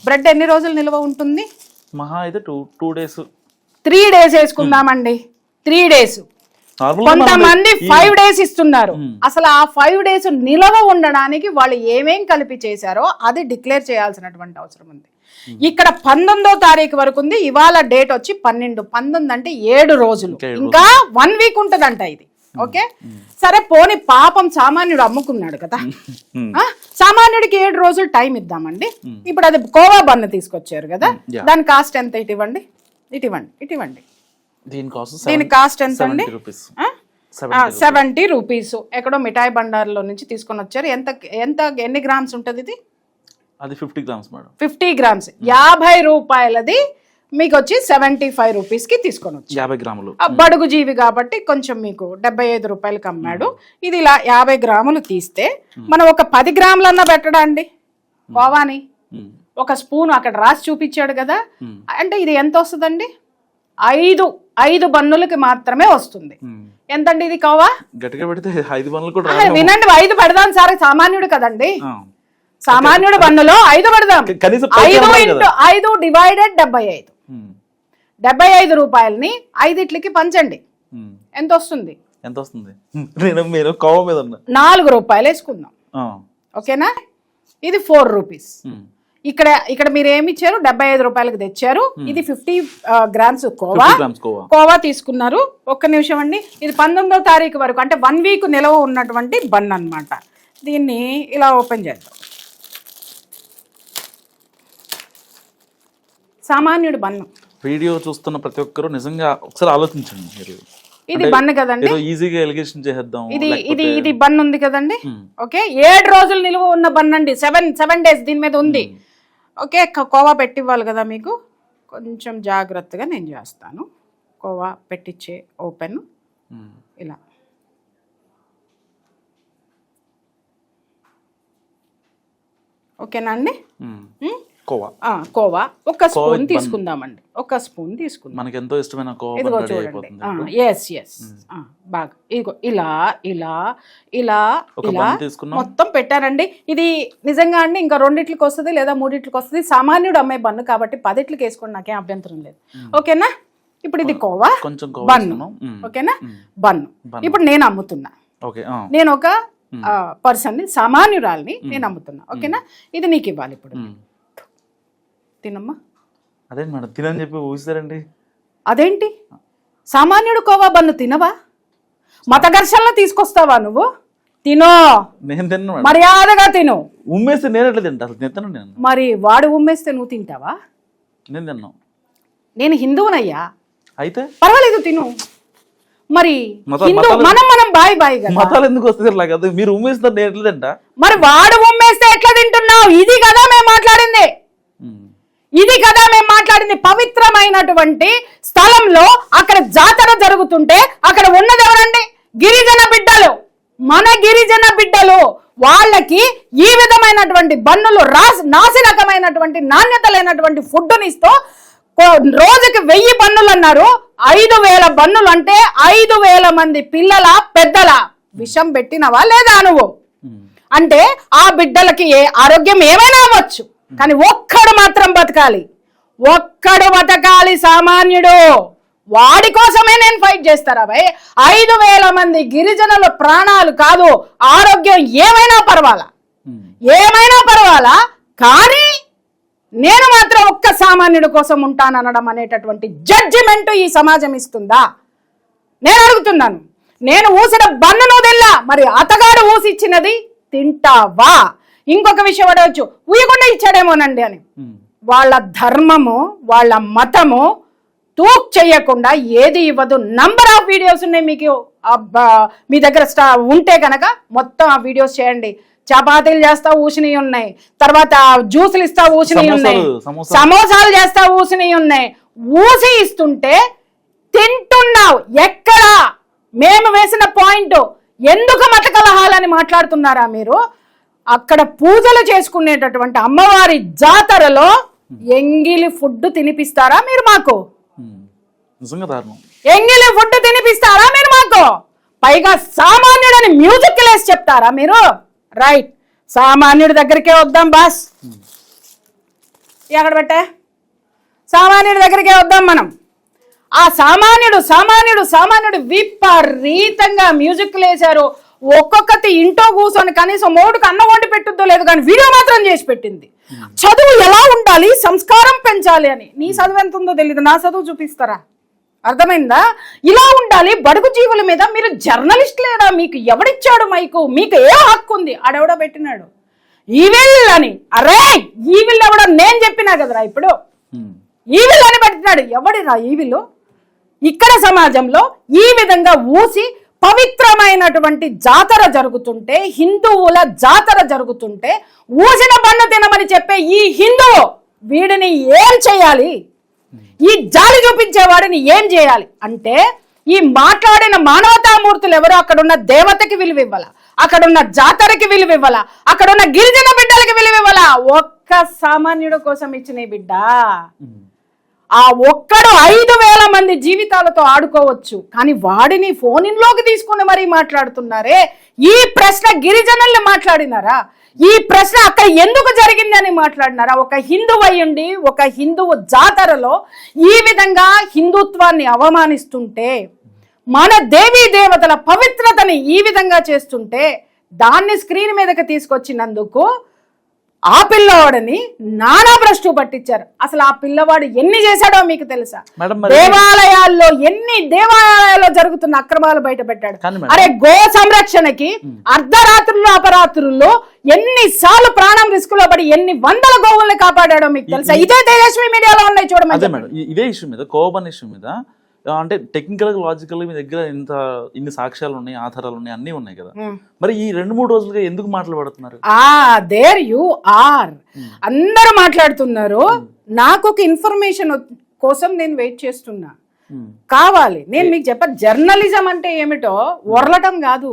బ్రెడ్ ఎన్ని రోజులు నిల్వ ఉంటుంది? మహా అయితే 2 days, 3 days వేసుకుందామండి. 3 days. కొంతమంది 5 days ఇస్తున్నారు. అసలు ఆ 5 days నిలవ ఉండడానికి వాళ్ళు ఏమేం కలిపి చేశారో అది డిక్లేర్ చేయాల్సినటువంటి అవసరం ఉంది. ఇక్కడ 19వ తారీఖు వరకు ఉంది. ఇవాళ డేట్ వచ్చి 12 అంటే 7 రోజులు, ఇంకా 1 week ఉంటదంట ఇది. ఓకే, సరే పోనీ పాపం సామాన్యుడు అమ్ముకున్నాడు కదా, సామాన్యుడికి 7 రోజులు టైం ఇద్దామండి. ఇప్పుడు అది కోవా బన్ తీసుకొచ్చారు కదా, దాని కాస్ట్ ఎంత? ఇటువంటి దీని కాస్ట్ ఎంత అండి? 70 రూపీస్. ఎక్కడో మిఠాయి బండార్లో నుంచి తీసుకొని వచ్చారు. ఎన్ని గ్రామ్స్ ఉంటుంది ఇది? అది 50 grams మేడం. 50 grams 50 రూపాయలది మీకు వచ్చి 75 రూపీస్కి తీసుకొని వచ్చి 50 గ్రాములు. బడుగు జీవి కాబట్టి కొంచెం మీకు 75 రూపాయలకి అమ్మాడు. ఇది ఇలా 50 గ్రాములు తీస్తే మనం ఒక 10 గ్రాములన్నా పెట్టడా అండి కోవాని? ఒక స్పూన్ అక్కడ రాసి చూపించాడు కదా, అంటే ఇది ఎంత వస్తుందండి? 5 బన్నులకి మాత్రమే వస్తుంది. ఎంతండి ఇది కోవా? గట్టిగా పెడితే 5 బన్నులు కూడా వినండి, 5 పెడదాం సార్, సామాన్యుడు కదండి. సామాన్యుడు బన్నులో 5 పెడదాం. 5 డివైడెడ్ 75. 75 రూపాయలని 5 పంచండి. ఎంత వస్తుంది? 4 రూపాయలు వేసుకుందాం. ఓకేనా? ఇది 4 రూపీస్. ఇక్కడ మీరు ఏమి ఇచ్చారు? 75 రూపాయలకు తెచ్చారు. ఇది 50 గ్రామ్స్ కోవా తీసుకున్నారు. ఒక్క నిమిషం అండి. ఇది 19వ తారీఖు వరకు అంటే 1 week నిలవ ఉన్నటువంటి బన్ అన్నమాట. దీన్ని ఇలా ఓపెన్ చేద్దాం. సామాన్యుడు బన్ను. వీడియో చూస్తున్న ప్రతి ఒక్కరు నిజంగా ఒకసారి ఆలోచించండి మీరు. ఇది బన్ను కదండి, ఏదో ఈజీగా ఎలిగేషన్ చేద్దాం. ఇది బన్ను ఉంది కదండి. ఓకే, 7 రోజులు నిలువ ఉన్న బన్ను అండి. 7 days దీని మీద ఉంది. ఓకే, కోవా పెట్టివ్వాలి కదా మీకు, కొంచెం జాగ్రత్తగా నేను చేస్తాను. కోవా పెట్టించే ఓపెన్ ఇలా. ఓకేనా అండి. కోవా ఒక స్పూన్ తీసుకుందామండి, ఒక స్పూన్ తీసుకుందాం. మనకి ఎంతో ఇష్టమైన కోవా. ఇదిగో చూడండి, ఎస్ బాగా ఇదిగో ఇలా ఇలా ఇలా ఇలా మొత్తం పెట్టానండి. ఇది నిజంగా అండి ఇంకా 2 వస్తుంది లేదా 3 వస్తుంది. సామాన్యుడు అమ్మాయి బన్ను కాబట్టి 10 వేసుకోండి, నాకేం అభ్యంతరం లేదు. ఓకేనా. ఇప్పుడు ఇది కోవా బన్ను. ఓకేనా, బన్ను. ఇప్పుడు నేను అమ్ముతున్నా, నేను ఒక పర్సన్ని, సామాన్యురాల్ని నేను అమ్ముతున్నా. ఓకేనా, ఇది నీకు ఇవ్వాలి. ఇప్పుడు తినమ్మా. అదే మేడం తినని చెప్పి ఊసారండి. అదేంటి సామాన్యుడు కోవా బన్ను తినవా? మత ఘర్షణలో తీసుకొస్తావా నువ్వు? తినో, నేను తిన్నా, మర్యాదగా తిను. ఉమ్మేస్తే నేను ఎట్లా తింటా? అసలు తింటాను నేను. మరి వాడు ఉమ్మేస్తే నువ్వు తింటావా? నేను తిన్నా. నేను హిందువునయ్యా, అయితే పర్వాలేదు తిను. మరి మనం బాయ్ బాయ్ కదా. మతాలు ఎందుకు వస్తుంది? మీరు ఉమ్మేస్తారు, నేను ఎట్లా తింటా? మరి వాడు ఉమ్మేస్తే ఎట్లా తింటున్నావు? ఇది కదా మేము మాట్లాడింది, ఇది కదా మేము మాట్లాడింది. పవిత్రమైనటువంటి స్థలంలో అక్కడ జాతర జరుగుతుంటే అక్కడ ఉన్నది ఎవరండి? గిరిజన బిడ్డలు, మన గిరిజన బిడ్డలు. వాళ్ళకి ఈ విధమైనటువంటి బన్నులు, నాసిరకమైనటువంటి నాణ్యత లేనటువంటి ఫుడ్ని ఇస్తూ రోజుకి 1000 బన్నులు అన్నారు. 5000 బన్నులు అంటే 5000 మంది పిల్లల పెద్దల విషం పెట్టినవా లేదా నువ్వు? అంటే ఆ బిడ్డలకి ఆరోగ్యం ఏమైనా అవ్వచ్చు, కానీ ఒక్కడు మాత్రం బతకాలి, ఒక్కడు బతకాలి సామాన్యుడు. వాడి కోసమే నేను ఫైట్ చేస్తారా భయ్? 5000 మంది గిరిజనుల ప్రాణాలు కాదు, ఆరోగ్యం ఏమైనా పర్వాలా, కానీ నేను మాత్రం ఒక్క సామాన్యుడి కోసం ఉంటాననడం అనేటటువంటి జడ్జిమెంట్ ఈ సమాజం ఇస్తుందా? నేను అడుగుతున్నాను. నేను ఊసిన బన్ను నువ్వు తిన్నా, మరి అతగాడు ఊసిచ్చినది తింటావా? ఇంకొక విషయం అడగచ్చు, ఊయకుండా ఇచ్చాడేమోనండి అని. వాళ్ళ ధర్మము, వాళ్ళ మతము తూక్ చేయకుండా ఏది ఇవ్వదు. నంబర్ ఆఫ్ వీడియోస్ ఉన్నాయి మీకు, మీ దగ్గర ఉంటే కనుక మొత్తం ఆ వీడియోస్ చేయండి. చపాతీలు చేస్తా ఊసినవి ఉన్నాయి, తర్వాత జ్యూసులు ఇస్తా ఊసినవి ఉన్నాయి, సమోసాలు చేస్తా ఊసినవి ఉన్నాయి. ఊసి ఇస్తుంటే తింటున్నావు. ఎక్కడ మేము వేసిన పాయింట్? ఎందుకు మత కలహాలని మాట్లాడుతున్నారా మీరు? అక్కడ పూజలు చేసుకునేటటువంటి అమ్మవారి జాతరలో ఎంగిలి ఫుడ్ తినిపిస్తారా మీరు మాకు? ఎంగిలి ఫుడ్ తినిపిస్తారా మీరు మాకు? పైగా సామాన్యుడని మ్యూజిక్ లేసి చెప్తారా మీరు? రైట్, సామాన్యుడి దగ్గరికే వద్దాం బాస్. ఎక్కడ పెట్టా? సామాన్యుడి దగ్గరికే వద్దాం మనం. ఆ సామాన్యుడు విపరీతంగా మ్యూజిక్ లేసారు. ఒక్కొక్కటి ఇంట్లో కూర్చొని కనీసం 3కు అన్నం వండి పెట్టుద్దో లేదు, కానీ వీడియో మాత్రం చేసి పెట్టింది. చదువు ఎలా ఉండాలి, సంస్కారం పెంచాలి అని. నీ చదువు ఎంత ఉందో తెలియదు, నా చదువు చూపిస్తారా? అర్థమైందా? ఇలా ఉండాలి. బడుగు జీవుల మీద మీరు జర్నలిస్ట్ లేడా? మీకు ఎవడిచ్చాడు మైకు? మీకు ఏ హక్కు ఉంది? ఆడెవడో పెట్టినాడు ఈవిల్ అని. అరే ఈవిల్ ఎవడో నేను చెప్పినా కదరా, ఇప్పుడు ఈవిల్ అని పెట్టినాడు. ఎవడిరా ఈవిల్? ఇక్కడ సమాజంలో ఈ విధంగా ఊసి పవిత్రమైనటువంటి జాతర జరుగుతుంటే, హిందువుల జాతర జరుగుతుంటే ఊసిన బన్ను తినమని చెప్పే ఈ హిందువు వీడిని ఏం చేయాలి? ఈ జాలి చూపించేవాడిని ఏం చేయాలి అంటే, ఈ మాట్లాడిన మానవతామూర్తులు ఎవరో అక్కడున్న దేవతకి విలువ ఇవ్వాల, అక్కడున్న జాతరకి విలువ ఇవ్వాల, అక్కడున్న గిరిజన బిడ్డలకి విలువ ఇవ్వాల. ఒక్క సామాన్యుడు కోసం ఇచ్చిన బిడ్డ, ఆ ఒక్కడు 5000 మంది జీవితాలతో ఆడుకోవచ్చు, కానీ వాడిని ఫోన్ ఇన్లోకి తీసుకుని మరీ మాట్లాడుతున్నారే. ఈ ప్రశ్న గిరిజనుల్ని మాట్లాడినారా? ఈ ప్రశ్న అక్కడ ఎందుకు జరిగింది అని మాట్లాడినారా? ఒక హిందువు అయ్యుండి ఒక హిందువు జాతరలో ఈ విధంగా హిందుత్వాన్ని అవమానిస్తుంటే, మన దేవీ దేవతల పవిత్రతని ఈ విధంగా చేస్తుంటే, దాన్ని స్క్రీన్ మీదకి తీసుకొచ్చినందుకు ఆ పిల్లవాడిని నానా భ్రష్టు పట్టించారు. అసలు ఆ పిల్లవాడు ఎన్ని చేశాడో మీకు తెలుసా? మేడం మరి దేవాలయాల్లో ఎన్ని దేవాలయాల్లో జరుగుతున్న అక్రమాలు బయట పెట్టాడు. కానీ మేడం అరే గో సంరక్షణకి అర్ధరాత్రుల్లో అపరాత్రుల్లో ఎన్నిసార్లు ప్రాణం రిస్క్ లో పడి ఎన్ని వందల గోవుల్ని కాపాడాడో మీకు తెలుసా? ఇదే తేజస్వి మీడియాలో ఉన్నాయి అదే చూడమని. మేడం ఇదే ఇష్యూ మీద కోవబన్ ఇష్యూ మీద అంటే టెక్నికల్ లాజికల్ మీ దగ్గర ఇన్ని సాక్ష్యాలు ఉన్నాయి, ఆధారాలు ఉన్నాయి, అన్నీ ఉన్నాయి కదా, మరి ఈ 2-3 రోజులుగా ఎందుకు మాట్లాడుతున్నారు? దేర్ యు ఆర్ అందరూ మాట్లాడుతున్నారు. నాకు ఒక ఇన్ఫర్మేషన్ కోసం నేను వెయిట్ చేస్తున్నా. కావాలి నేను మీకు చెప్ప జర్నలిజం అంటే ఏమిటో ఒరలటం కాదు.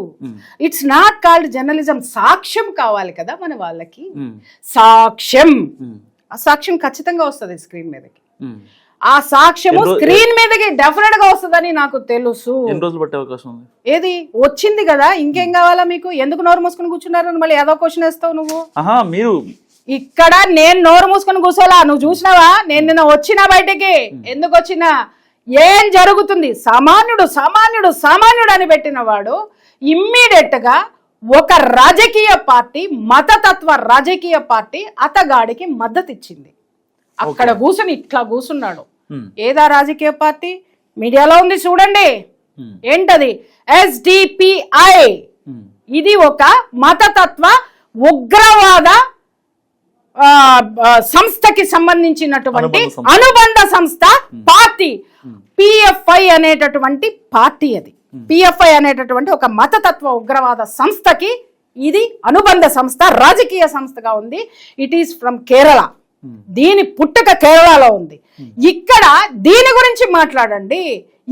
It's not called journalism. సాక్ష్యం కావాలి కదా మన వాళ్ళకి. సాక్ష్యం, ఆ సాక్ష్యం ఖచ్చితంగా వస్తుంది స్క్రీన్ మీదకి. ఆ సాక్ష్యము స్క్రీన్ మీదకి డెఫినెట్ గా వస్తుందని నాకు తెలుసు. ఎన్ని రోజులు పట్టే అవకాశం ఉంది? ఏది వచ్చింది కదా, ఇంకేం కావాలా మీకు? ఎందుకు నోరు మూసుకుని కూర్చున్నారు? మళ్ళీ ఏదో క్వశ్చన్ వేస్తావు నువ్వు. మీరు ఇక్కడ నేను నోరు మూసుకుని కూర్చోలా. నువ్వు చూసినావా? నేను నిన్న వచ్చినా బయటికి. ఎందుకు వచ్చినా? ఏం జరుగుతుంది? సామాన్యుడు సామాన్యుడు సామాన్యుడు అని పెట్టిన వాడు ఇమ్మీడియట్ గా ఒక రాజకీయ పార్టీ, మతతత్వ రాజకీయ పార్టీ అతగాడికి మద్దతు ఇచ్చింది. అక్కడ కూర్చుని ఇట్లా కూర్చున్నాడు. ఏదా రాజకీయ పార్టీ? మీడియాలో ఉంది చూడండి. ఏంటది? SDPI. ఇది ఒక మతతత్వ ఉగ్రవాద సంస్థకి సంబంధించినటువంటి అనుబంధ సంస్థ పార్టీ. PFI అనేటటువంటి పార్టీ. అది PFI అనేటటువంటి ఒక మతతత్వ ఉగ్రవాద సంస్థకి ఇది అనుబంధ సంస్థ, రాజకీయ సంస్థగా ఉంది. It is from Kerala. దీని పుట్టుక కేరళలో ఉంది. ఇక్కడ దీని గురించి మాట్లాడండి.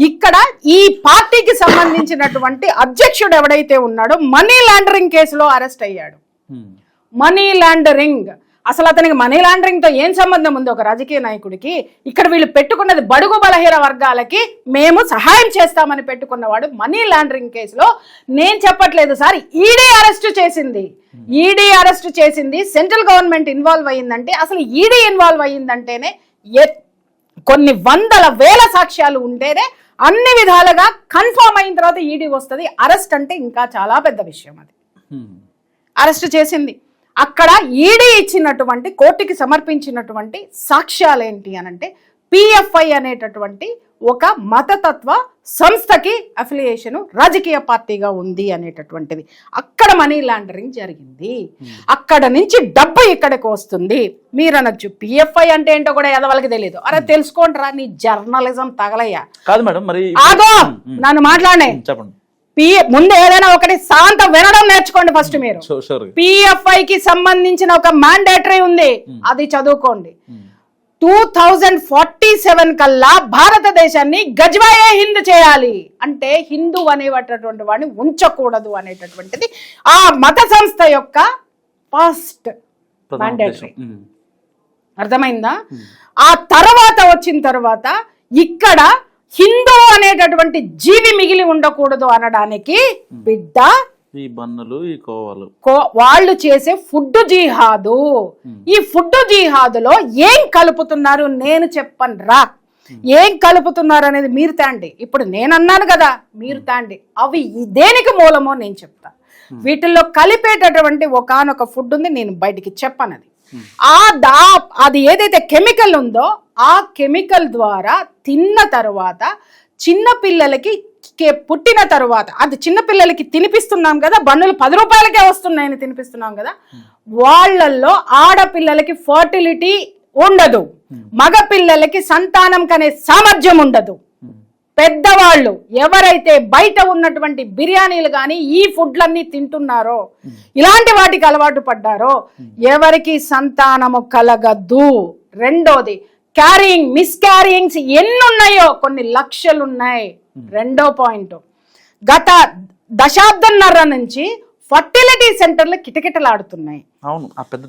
ఇక్కడ ఈ పార్టీకి సంబంధించినటువంటి అధ్యక్షుడు ఎవడైతే ఉన్నాడో మనీ లాండరింగ్ కేసులో అరెస్ట్ అయ్యాడు. Money laundering. అసలు అతనికి మనీ లాండరింగ్ తో ఏం సంబంధం ఉంది ఒక రాజకీయ నాయకుడికి? ఇక్కడ వీళ్ళు పెట్టుకున్నది బడుగు బలహీన వర్గాలకి మేము సహాయం చేస్తామని పెట్టుకున్నవాడు మనీ లాండరింగ్ కేసులో. నేను చెప్పట్లేదు సార్, ఈడీ అరెస్ట్ చేసింది. ఈడీ అరెస్ట్ చేసింది. సెంట్రల్ గవర్నమెంట్ ఇన్వాల్వ్ అయ్యిందంటే, అసలు ఈడీ ఇన్వాల్వ్ అయ్యిందంటేనే కొన్ని వందల వేల సాక్ష్యాలు ఉంటేనే అన్ని విధాలుగా కన్ఫర్మ్ అయిన తర్వాత ఈడీ వస్తుంది. అరెస్ట్ అంటే ఇంకా చాలా పెద్ద విషయం. అది అరెస్ట్ చేసింది. అక్కడ ఈడీ ఇచ్చినటువంటి కోర్టుకి సమర్పించినటువంటి సాక్ష్యాలు ఏంటి అనంటే PFI అనేటటువంటి ఒక మతతత్వ సంస్థకి అఫిలియేషన్, రాజకీయ పార్టీగా ఉంది అనేటటువంటిది. అక్కడ మనీ లాండరింగ్ జరిగింది. అక్కడ నుంచి డబ్బు ఇక్కడికి వస్తుంది. మీరు అనొచ్చు PFI అంటే ఏంటో కూడా ఎదవలకి తెలియదు. అరే తెలుసుకోండిరా, నీ జర్నలిజం తగలయ్యా. కాదు మేడం, మరి ఆగో నన్ను మాట్లాడే. చెప్పండి. ముందు ఏదైనా ఒకటి శాంత వినడం నేర్చుకోండి ఫస్ట్. మీరు PFI కి సంబంధించిన ఒక మ్యాండేటరీ ఉంది, అది చదువుకోండి. 2047 కల్లా భారతదేశాన్ని గజ్వాయే హింద్ చేయాలి అంటే హిందూ అనేటటువంటి వాడిని ఉంచకూడదు అనేటటువంటిది ఆ మత సంస్థ యొక్క ఫస్ట్ మ్యాండేటరీ. అర్థమైందా? ఆ తర్వాత వచ్చిన తర్వాత ఇక్కడ హిందూ అనేటటువంటి జీవి మిగిలి ఉండకూడదు అనడానికి బిడ్డ ఈ బన్నులు, ఈ కోవాలు వాళ్ళు చేసే ఫుడ్ జిహాదు. ఈ ఫుడ్ జిహాదులో ఏం కలుపుతున్నారు నేను చెప్పను రా. ఏం కలుపుతున్నారు అనేది మీరు తాండి. ఇప్పుడు నేను అన్నాను కదా, మీరు తాండి. అవి దేనికి మూలమో నేను చెప్తా. వీటిల్లో కలిపేటటువంటి ఒకానొక ఫుడ్ ఉంది, నేను బయటికి చెప్పనది. అది ఏదైతే కెమికల్ ఉందో ఆ కెమికల్ ద్వారా తిన్న తర్వాత చిన్న పిల్లలకి పుట్టిన తర్వాత, అది చిన్న పిల్లలకి తినిపిస్తున్నాం కదా, బన్నులు 10 రూపాయలకే వస్తున్నాయని తినిపిస్తున్నాం కదా, వాళ్ళల్లో ఆడపిల్లలకి ఫర్టిలిటీ ఉండదు, మగ పిల్లలకి సంతానం కనే సామర్థ్యం ఉండదు. పెద్దవాళ్ళు ఎవరైతే బయట ఉన్నటువంటి బిర్యానీలు కానీ ఈ ఫుడ్లన్నీ తింటున్నారో, ఇలాంటి వాటికి అలవాటు పడ్డారో ఎవరికి సంతానము కలగదు. రెండోది క్యారింగ్, మిస్క్యారింగ్స్ ఎన్నున్నాయో కొన్ని లక్షలు ఉన్నాయి. రెండో పాయింట్, గత దశాబ్దంన్నర నుంచి ఫర్టిలిటీ సెంటర్లు కిటకిటలాడుతున్నాయి.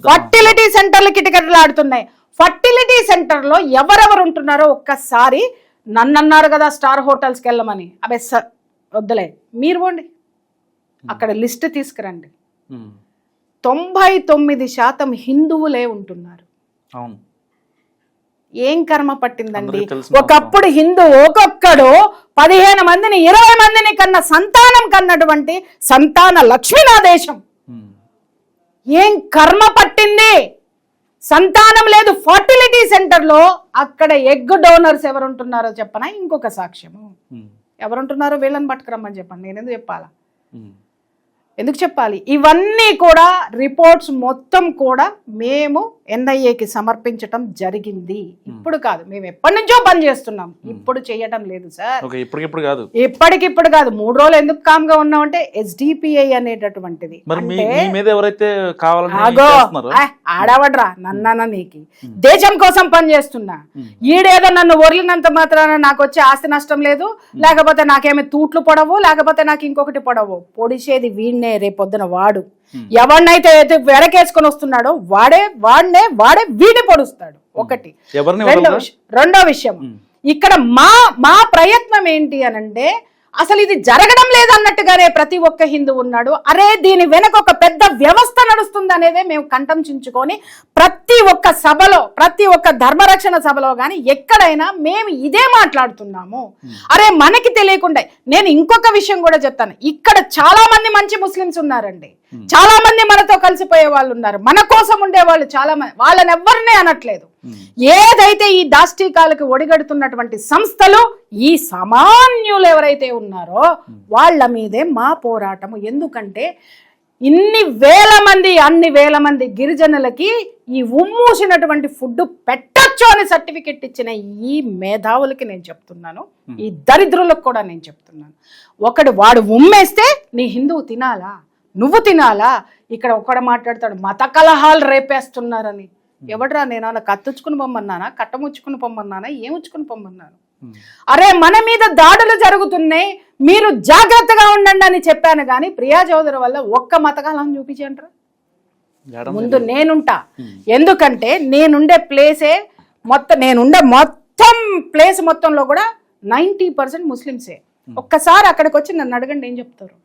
ఫర్టిలిటీ సెంటర్లు కిటకిటలాడుతున్నాయి. ఫర్టిలిటీ సెంటర్లో ఎవరెవరు ఉంటున్నారో ఒక్కసారి నన్ను అన్నారు కదా స్టార్ హోటల్స్కి వెళ్ళమని. అబే వద్దులే, మీరు పోండి అక్కడ లిస్ట్ తీసుకురండి. 99% హిందువులే ఉంటున్నారు. ఏం కర్మ పట్టిందండి? ఒకప్పుడు హిందూ ఒక్కొక్కడు 15 మందిని 20 మందిని కన్నా సంతానం కన్నటువంటి సంతాన లక్ష్మి నా దేశం. ఏం కర్మ పట్టింది? సంతానం లేదు ఫర్టిలిటీ సెంటర్లో అక్కడ ఎగ్ డోనర్స్ ఎవరు ఉంటున్నారో చెప్పనా? ఇంకొక సాక్ష్యము. ఎవరుంటున్నారో వీళ్ళని పట్టుకురమ్మని చెప్పండి, నేను ఎందుకు చెప్పాలా? ఎందుకు చెప్పాలి? ఇవన్నీ కూడా రిపోర్ట్స్ మొత్తం కూడా మేము ఎన్ఐఏకి సమర్పించటం జరిగింది. ఇప్పుడు కాదు, మేము ఎప్పటి నుంచో పని చేస్తున్నాం, ఇప్పుడు చేయటం లేదు సార్. ఇప్పటికిప్పుడు కాదు, ఇప్పటికిప్పుడు కాదు. 3 రోజులు ఎందుకు కామ్గా ఉన్నామంటే SDPI అనేటటువంటిది ఆడవడ్రా నన్న నీకి దేశం కోసం పని చేస్తున్నా. ఈడేదో నన్ను ఒరిలినంత మాత్రాన నాకు వచ్చే ఆస్తి నష్టం లేదు, లేకపోతే నాకేమి తూట్లు పొడవు, లేకపోతే నాకు ఇంకొకటి పొడవు. పొడిచేది వీడినే రేపొద్దున వాడు. ఎవరినైతే వెనకేసుకొని వస్తున్నాడో వాడే వీడి పొడుస్తాడు. ఒకటి. రెండో విషయం, ఇక్కడ మా ప్రయత్నం ఏంటి అనంటే, అసలు ఇది జరగడం లేదన్నట్టుగానే ప్రతి ఒక్క హిందూ ఉన్నాడు. అరే దీని వెనక ఒక పెద్ద వ్యవస్థ నడుస్తుంది అనేదే మేము కంఠం చించుకొని ప్రతి ఒక్క సభలో, ప్రతి ఒక్క ధర్మరక్షణ సభలో కానీ ఎక్కడైనా మేము ఇదే మాట్లాడుతున్నాము. అరే మనకి తెలియకుండా నేను ఇంకొక విషయం కూడా చెప్తాను. ఇక్కడ చాలా మంది మంచి ముస్లిమ్స్ ఉన్నారండి, చాలా మంది మనతో కలిసిపోయే వాళ్ళు ఉన్నారు, మన కోసం ఉండే వాళ్ళు చాలా మంది. వాళ్ళని ఎవరినే అనట్లేదు. ఏదైతే ఈ దాష్టీకాలకు ఒడిగడుతున్నటువంటి సంస్థలు, ఈ సామాన్యులు ఎవరైతే ఉన్నారో వాళ్ళ మీదే మా పోరాటము. ఎందుకంటే అన్ని వేల మంది గిరిజనులకి ఈ ఉమ్మూసినటువంటి ఫుడ్ పెట్టచ్చు అని సర్టిఫికెట్ ఇచ్చిన ఈ మేధావులకి నేను చెప్తున్నాను, ఈ దరిద్రులకు కూడా నేను చెప్తున్నాను. వాడు ఉమ్మేస్తే నీ హిందువు తినాలా, నువ్వు తినాలా? ఇక్కడ ఒకడు మాట్లాడతాడు మత కలహాలు రేపేస్తున్నారని. ఎవడరా? నేను కత్తుచ్చుకుని పొమ్మన్నానా, కట్టముచ్చుకుని పొమ్మన్నానా, ఏముచ్చుకుని పొమ్మన్నాను? అరే మన మీద దాడులు జరుగుతున్నాయి, మీరు జాగ్రత్తగా ఉండండి అని చెప్పాను. కానీ ప్రియా చౌదరి వల్ల ఒక్క మతకాలం చూపించంటారా? ముందు నేనుంటా. ఎందుకంటే నేనుండే ప్లేసే మొత్తం ప్లేస్ మొత్తంలో కూడా 90% ముస్లిమ్సే. ఒక్కసారి అక్కడికి వచ్చి నన్ను అడగండి ఏం చెప్తారు.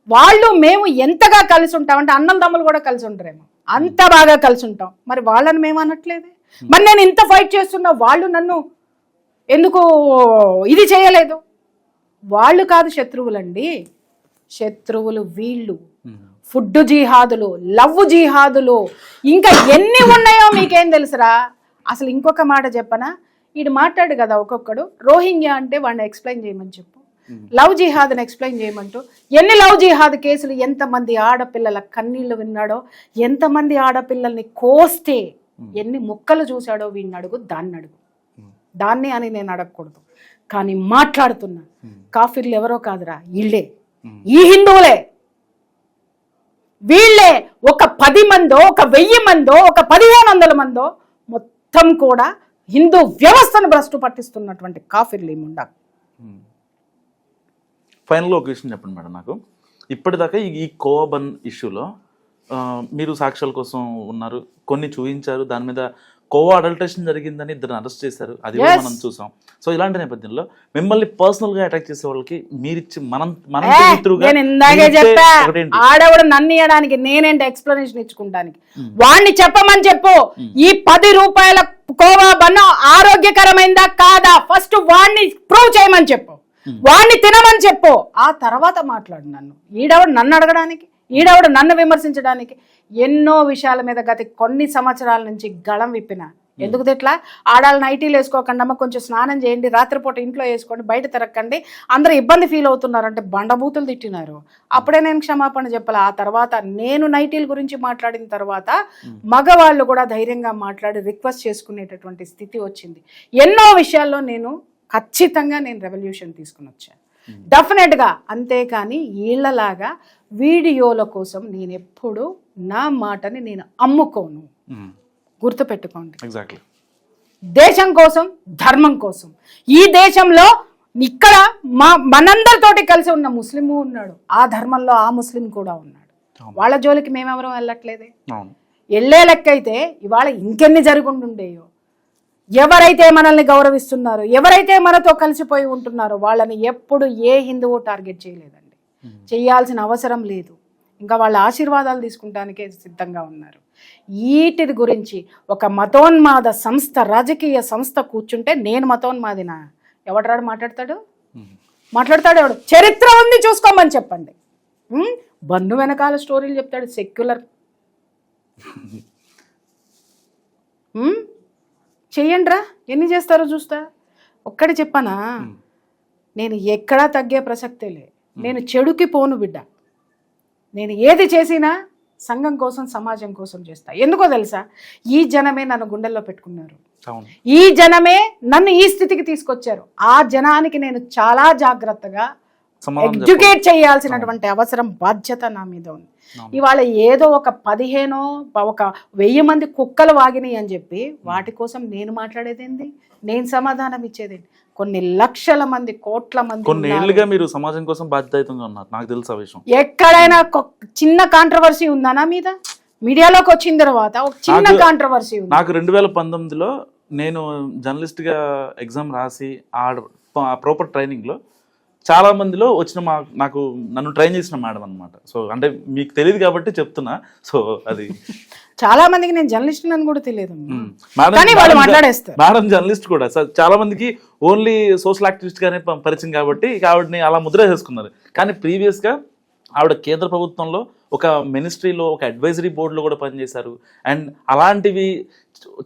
వాళ్ళు మేము ఎంతగా కలిసి ఉంటామంటే అన్నల తమ్ములు కూడా కలిసి ఉంటారేమో, అంత బాగా కలిసి ఉంటాం. మరి వాళ్ళని మేము అనట్లేదే. మరి నేను ఇంత ఫైట్ చేస్తున్నా, వాళ్ళు నన్ను ఎందుకు ఇది చేయలేదు? వాళ్ళు కాదు శత్రువులండి, శత్రువులు వీళ్ళు. ఫుడ్ జిహాదులు, లవ్ జిహాదులు, ఇంకా ఎన్ని ఉన్నాయో మీకేం తెలుసురా? అసలు ఇంకొక మాట చెప్పనా, వీడు మాట్లాడు కదా ఒక్కొక్కడు, రోహింగ్యా అంటే వాడిని ఎక్స్ప్లెయిన్ చేయమని చెప్పు, లవ్ జిహాద్ని ఎక్స్ప్లెయిన్ చేయమంటూ. ఎన్ని లవ్ జిహాద్ కేసులు, ఎంతమంది ఆడపిల్లల కన్నీళ్లు విన్నాడో, ఎంతమంది ఆడపిల్లల్ని కోస్తే ఎన్ని ముక్కలు చూశాడో వీడిని అడుగు, దాన్ని అడుగు. దాన్ని అని నేను అడగకూడదు, కానీ మాట్లాడుతున్నా. కాఫీర్లు ఎవరో కాదురా, వీళ్ళే, ఈ హిందువులే, వీళ్ళే. ఒక 10 మందో, ఒక 1000 మందో, ఒక 1500 మందో మొత్తం కూడా హిందూ వ్యవస్థను భ్రష్టు పట్టిస్తున్నటువంటి కాఫీర్లు ఏముండ. ఫైనల్గా ఒక విషయం చెప్పండి మేడం, నాకు ఇప్పటిదాకా ఈ కోవా బన్ ఇష్యూలో మీరు సాక్ష్యాల కోసం ఉన్నారు, కొన్ని చూపించారు, దాని మీద కోవా అడల్టరేషన్ జరిగిందని 2 అరెస్ట్ చేశారు, అది కూడా మనం చూసాం. సో ఇలాంటి నేపథ్యంలో మిమ్మల్ని పర్సనల్ గా అటాక్ చేసే వాళ్ళకి మీరిచ్చి ఆడవాడు నన్ను ఇవ్వడానికి నేనేంటి ఎక్స్ప్లెనేషన్ ఇచ్చుకుంటానికి? వాడిని చెప్పమని చెప్పు, ఈ 10 రూపాయల కోవా బన్ ఆరోగ్యకరమైందా కాదా ఫస్ట్ వాడిని ప్రూవ్ చేయమని చెప్పు, వాడిని తినమని చెప్పు, ఆ తర్వాత మాట్లాడు. ఈడవాడు నన్ను అడగడానికి, ఈడవాడు నన్ను విమర్శించడానికి. ఎన్నో విషయాల మీద గత కొన్ని సంవత్సరాల నుంచి గళం విప్పిన. ఎందుకు తిట్లా? ఆడాళ్ళని నైటీలు వేసుకోకండి అమ్మ, కొంచెం స్నానం చేయండి, రాత్రిపూట ఇంట్లో వేసుకోండి, బయట తిరగకండి, అందరూ ఇబ్బంది ఫీల్ అవుతున్నారంటే బండబూతులు తిట్టినారు. అప్పుడే నేను క్షమాపణ చెప్పాలి. ఆ తర్వాత నేను నైటీల గురించి మాట్లాడిన తర్వాత మగవాళ్ళు కూడా ధైర్యంగా మాట్లాడి రిక్వెస్ట్ చేసుకునేటటువంటి స్థితి వచ్చింది. ఎన్నో విషయాల్లో నేను ఖచ్చితంగా రెవల్యూషన్ తీసుకుని వచ్చాను డెఫినెట్గా. అంతేకాని వీళ్ళలాగా వీడియోల కోసం నేను ఎప్పుడు నా మాటని నేను అమ్ముకోను, గుర్తుపెట్టుకోండి. దేశం కోసం, ధర్మం కోసం, ఈ దేశంలో ఇక్కడ మనందరితోటి కలిసి ఉన్న ముస్లిము ఉన్నాడు, ఆ ధర్మంలో ఆ ముస్లిం కూడా ఉన్నాడు. వాళ్ళ జోలికి మేమెవరం వెళ్ళట్లేదే. వెళ్ళే లెక్క అయితే ఇవాళ ఇంకెన్ని జరుగుండుండేయో. ఎవరైతే మనల్ని గౌరవిస్తున్నారో, ఎవరైతే మనతో కలిసిపోయి ఉంటున్నారో వాళ్ళని ఎప్పుడు ఏ హిందువు టార్గెట్ చేయలేదండి, చేయాల్సిన అవసరం లేదు. ఇంకా వాళ్ళ ఆశీర్వాదాలు తీసుకుంటానికే సిద్ధంగా ఉన్నారు. వీటి గురించి ఒక మతోన్మాద సంస్థ, రాజకీయ సంస్థ కూర్చుంటే నేను మతోన్మాదినా? ఎవడరాడు మాట్లాడతాడు? ఎవడు? చరిత్ర ఉంది చూసుకోమని చెప్పండి. బంధు వెనకాల స్టోరీలు చెప్తాడు సెక్యులర్. చెయ్యండిరా, ఎన్ని చేస్తారో చూస్తా. ఒక్కటి చెప్పనా, నేను ఎక్కడా తగ్గే ప్రసక్తే. నేను చెడుకి పోను బిడ్డ. నేను ఏది చేసినా సంఘం కోసం, సమాజం కోసం చేస్తా. ఎందుకో తెలుసా, ఈ జనమే నన్ను గుండెల్లో పెట్టుకున్నారు. ఈ జనమే నన్ను ఈ స్థితికి తీసుకొచ్చారు. ఆ జనానికి నేను చాలా జాగ్రత్తగా ఎడ్యుకేట్ చేయాల్సినటువంటి అవసరం, బాధ్యత నా మీద ఉంది. ఇవాళ ఏదో ఒక 15 ఒక 1000 మంది కుక్కలు వాగినాయి అని చెప్పి వాటి కోసం నేను మాట్లాడేదేంది, నేను సమాధానం ఇచ్చేదేంటి? కొన్ని లక్షల మంది, కోట్ల మంది, కొన్ని ఏళ్ళుగా మీరు సమాజం కోసం బాధ్యతగా ఉన్నారు. నాకు తెలుసు ఆ విషయం. ఎక్కడైనా చిన్న కాంట్రవర్సీ ఉందా నా మీద? మీడియాలోకి వచ్చిన తర్వాత ఒక చిన్న కాంట్రవర్సీ ఉంది. నాకు 2019లో నేను జర్నలిస్ట్ గా ఎగ్జామ్ రాసి ఆ ప్రాపర్ ట్రైనింగ్ లో చాలా మందిలో వచ్చిన నాకు నన్ను ట్రైన్ చేసిన మేడం అనమాట. సో అంటే మీకు తెలియదు కాబట్టి చెప్తున్నా. సో అది చాలా మందికి నేను జర్నలిస్ట్ అని కూడా తెలియదు. మేడం జర్నలిస్ట్ కూడా. చాలా మందికి ఓన్లీ సోషల్ యాక్టివిస్ట్ గానే పరిచయం కాబట్టి ఇక ఆవిడని అలా ముద్ర చేసుకున్నారు. కానీ ప్రీవియస్ గా ఆవిడ కేంద్ర ప్రభుత్వంలో ఒక మినిస్ట్రీలో, ఒక అడ్వైజరీ బోర్డులో కూడా పనిచేశారు. అండ్ అలాంటివి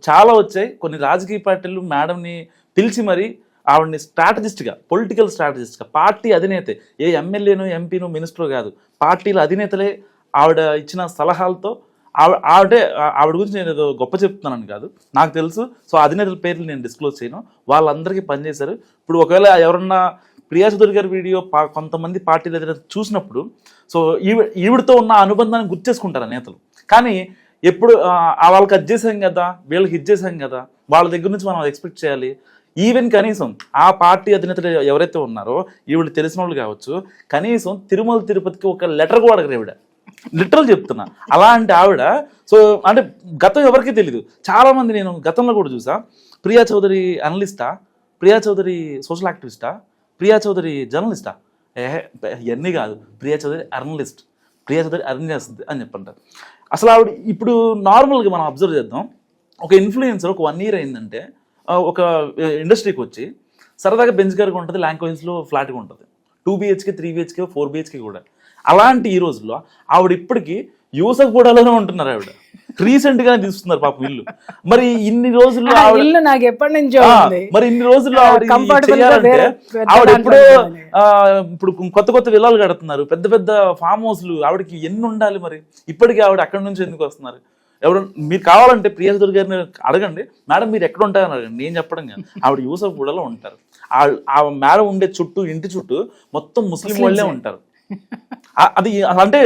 చాలా వచ్చాయి. కొన్ని రాజకీయ పార్టీలు మేడంని పిలిచి మరి ఆవిడని స్ట్రాటజిస్ట్గా, పొలిటికల్ స్ట్రాటజిస్ట్గా, పార్టీ అధినేతే, ఏ ఎమ్మెల్యేను, ఎంపీను, మినిస్టర్ కాదు, పార్టీల అధినేతలే ఆవిడ ఇచ్చిన సలహాలతో ఆవిడ గురించి నేను ఏదో గొప్ప చెప్తున్నానని కాదు, నాకు తెలుసు. సో అధినేతల పేర్లు నేను డిస్క్లోజ్ చేయను. వాళ్ళందరికీ పనిచేశారు. ఇప్పుడు ఒకవేళ ఎవరన్నా ప్రియా చౌదరి గారి వీడియో కొంతమంది పార్టీల అధినేత చూసినప్పుడు సో ఈవిడతో ఉన్న అనుబంధాన్ని గుర్తు చేసుకుంటారు నేతలు. కానీ ఎప్పుడు వాళ్ళకి అది చేసాం కదా, వీళ్ళకి ఇది చేసాం కదా, వాళ్ళ దగ్గర నుంచి మనం ఎక్స్పెక్ట్ చేయాలి. ఈవెన్ కనీసం ఆ పార్టీ అధినేతలు ఎవరైతే ఉన్నారో ఈవిడ తెలిసిన వాళ్ళు కావచ్చు, కనీసం తిరుమల తిరుపతికి ఒక లెటర్ కూడా అడగరు ఆవిడ. లిటరల్ చెప్తున్నా. అలాంటి ఆవిడ సో అంటే గతం ఎవరికీ తెలీదు. చాలా మంది నేను గతంలో కూడా చూసా, ప్రియా చౌదరి అనలిస్టా, ప్రియా చౌదరి సోషల్ యాక్టివిస్టా, ప్రియా చౌదరి జర్నలిస్టా? ఇవన్నీ కాదు, ప్రియా చౌదరి అర్నలిస్ట్, ప్రియా చౌదరి అర్న్ చేస్తుంది అని చెప్పంటారు. అసలు ఆవిడ ఇప్పుడు నార్మల్గా మనం అబ్జర్వ్ చేద్దాం, ఒక ఇన్ఫ్లుయెన్సర్ ఒక 1 year అయిందంటే ఒక ఇండస్ట్రీకి వచ్చి సరదాగా బెంచ్ గారికి ఉంటుంది, ల్యాంక్వైన్స్లో ఫ్లాట్గా ఉంటుంది, 2 BHK 3 BHK 4 BHK కూడా. అలాంటి ఈ రోజుల్లో ఆవిడ ఇప్పటికీ యూసఫ్గూడలోనే ఉంటున్నారు. ఆవిడ రీసెంట్ గా తీసుకున్నారు పాపం ఇల్లు. మరి ఇన్ని రోజుల్లో నాకు ఎప్పటి నుంచో మరి ఇన్ని రోజుల్లో ఆవిడ ఎప్పుడో ఇప్పుడు కొత్త విల్లాలు కడుతున్నారు, పెద్ద పెద్ద ఫామ్ హౌస్లు. ఆవిడకి ఎన్ని ఉండాలి మరి? ఇప్పటికీ ఆవిడ అక్కడి నుంచి ఎందుకు వస్తున్నారు? ఎవరు మీరు కావాలంటే ప్రియా చౌదరి గారిని అడగండి, మేడం మీరు ఎక్కడ ఉంటారని అడగండి, నేను చెప్పడం కాదు. ఆవిడ యూసఫ్గూడలో ఉంటారు. ఆ మేడం ఉండే చుట్టూ, ఇంటి చుట్టూ మొత్తం ముస్లిం వాళ్ళే ఉంటారు. అది అంటే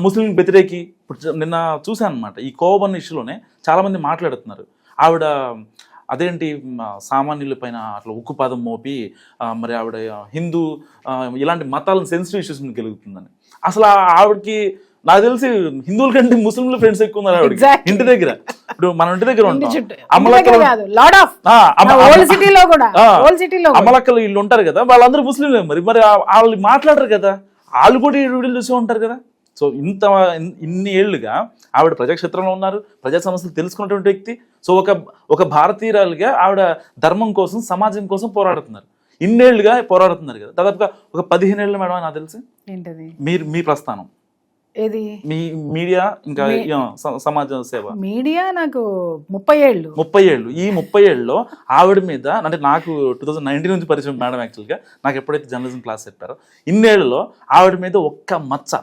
ముస్లిం వ్యతిరేకి. ఇప్పుడు నిన్న చూశాను అనమాట, ఈ కోవన్ ఇష్యూలోనే చాలా మంది మాట్లాడుతున్నారు. ఆవిడ అదేంటి సామాన్యుల పైన అట్లా ఉక్కు పాదం మోపి మరి ఆవిడ హిందూ ఇలాంటి మతాలను సెన్సిటివ్ ఇష్యూస్ కలుగుతుందని. అసలు ఆవిడకి నాకు తెలిసి హిందువుల కంటే ముస్లింలు ఫ్రెండ్స్ ఎక్కువ ఉన్నారు ఆవిడకి ఇంటి దగ్గర. ఇప్పుడు మన ఇంటి దగ్గర ఉంటాం, అమలక్కలు వీళ్ళు ఉంటారు కదా, వాళ్ళందరూ ముస్లింలే. మరి వాళ్ళు మాట్లాడరు కదా, వాళ్ళు కూడా ఈ వీడియోలు చూసే ఉంటారు కదా. సో ఇన్ని ఏళ్లుగా ఆవిడ ప్రజాక్షేత్రంలో ఉన్నారు, ప్రజా సమస్యలు తెలుసుకున్నటువంటి వ్యక్తి. సో ఒక భారతీయురాలుగా ఆవిడ ధర్మం కోసం, సమాజం కోసం పోరాడుతున్నారు. ఇన్నేళ్లుగా పోరాడుతున్నారు కదా. దాదాపుగా ఒక 15 ఏళ్ళు మేడం నాకు తెలిసి మీ ప్రస్థానం ఏది మీ మీడియా ఇంకా సమాజ సేవ. మీడియా నాకు 30 ఏళ్ళు. ఈ 30 ఏళ్ళలో ఆవిడ మీద అంటే నాకు 2019 నుంచి పరిచయం మేడం. యాక్చువల్గా నాకు ఎప్పుడైతే జర్నలిజం క్లాస్ చెప్పారో ఇన్నేళ్లలో ఆవిడ మీద ఒక్క మచ్చ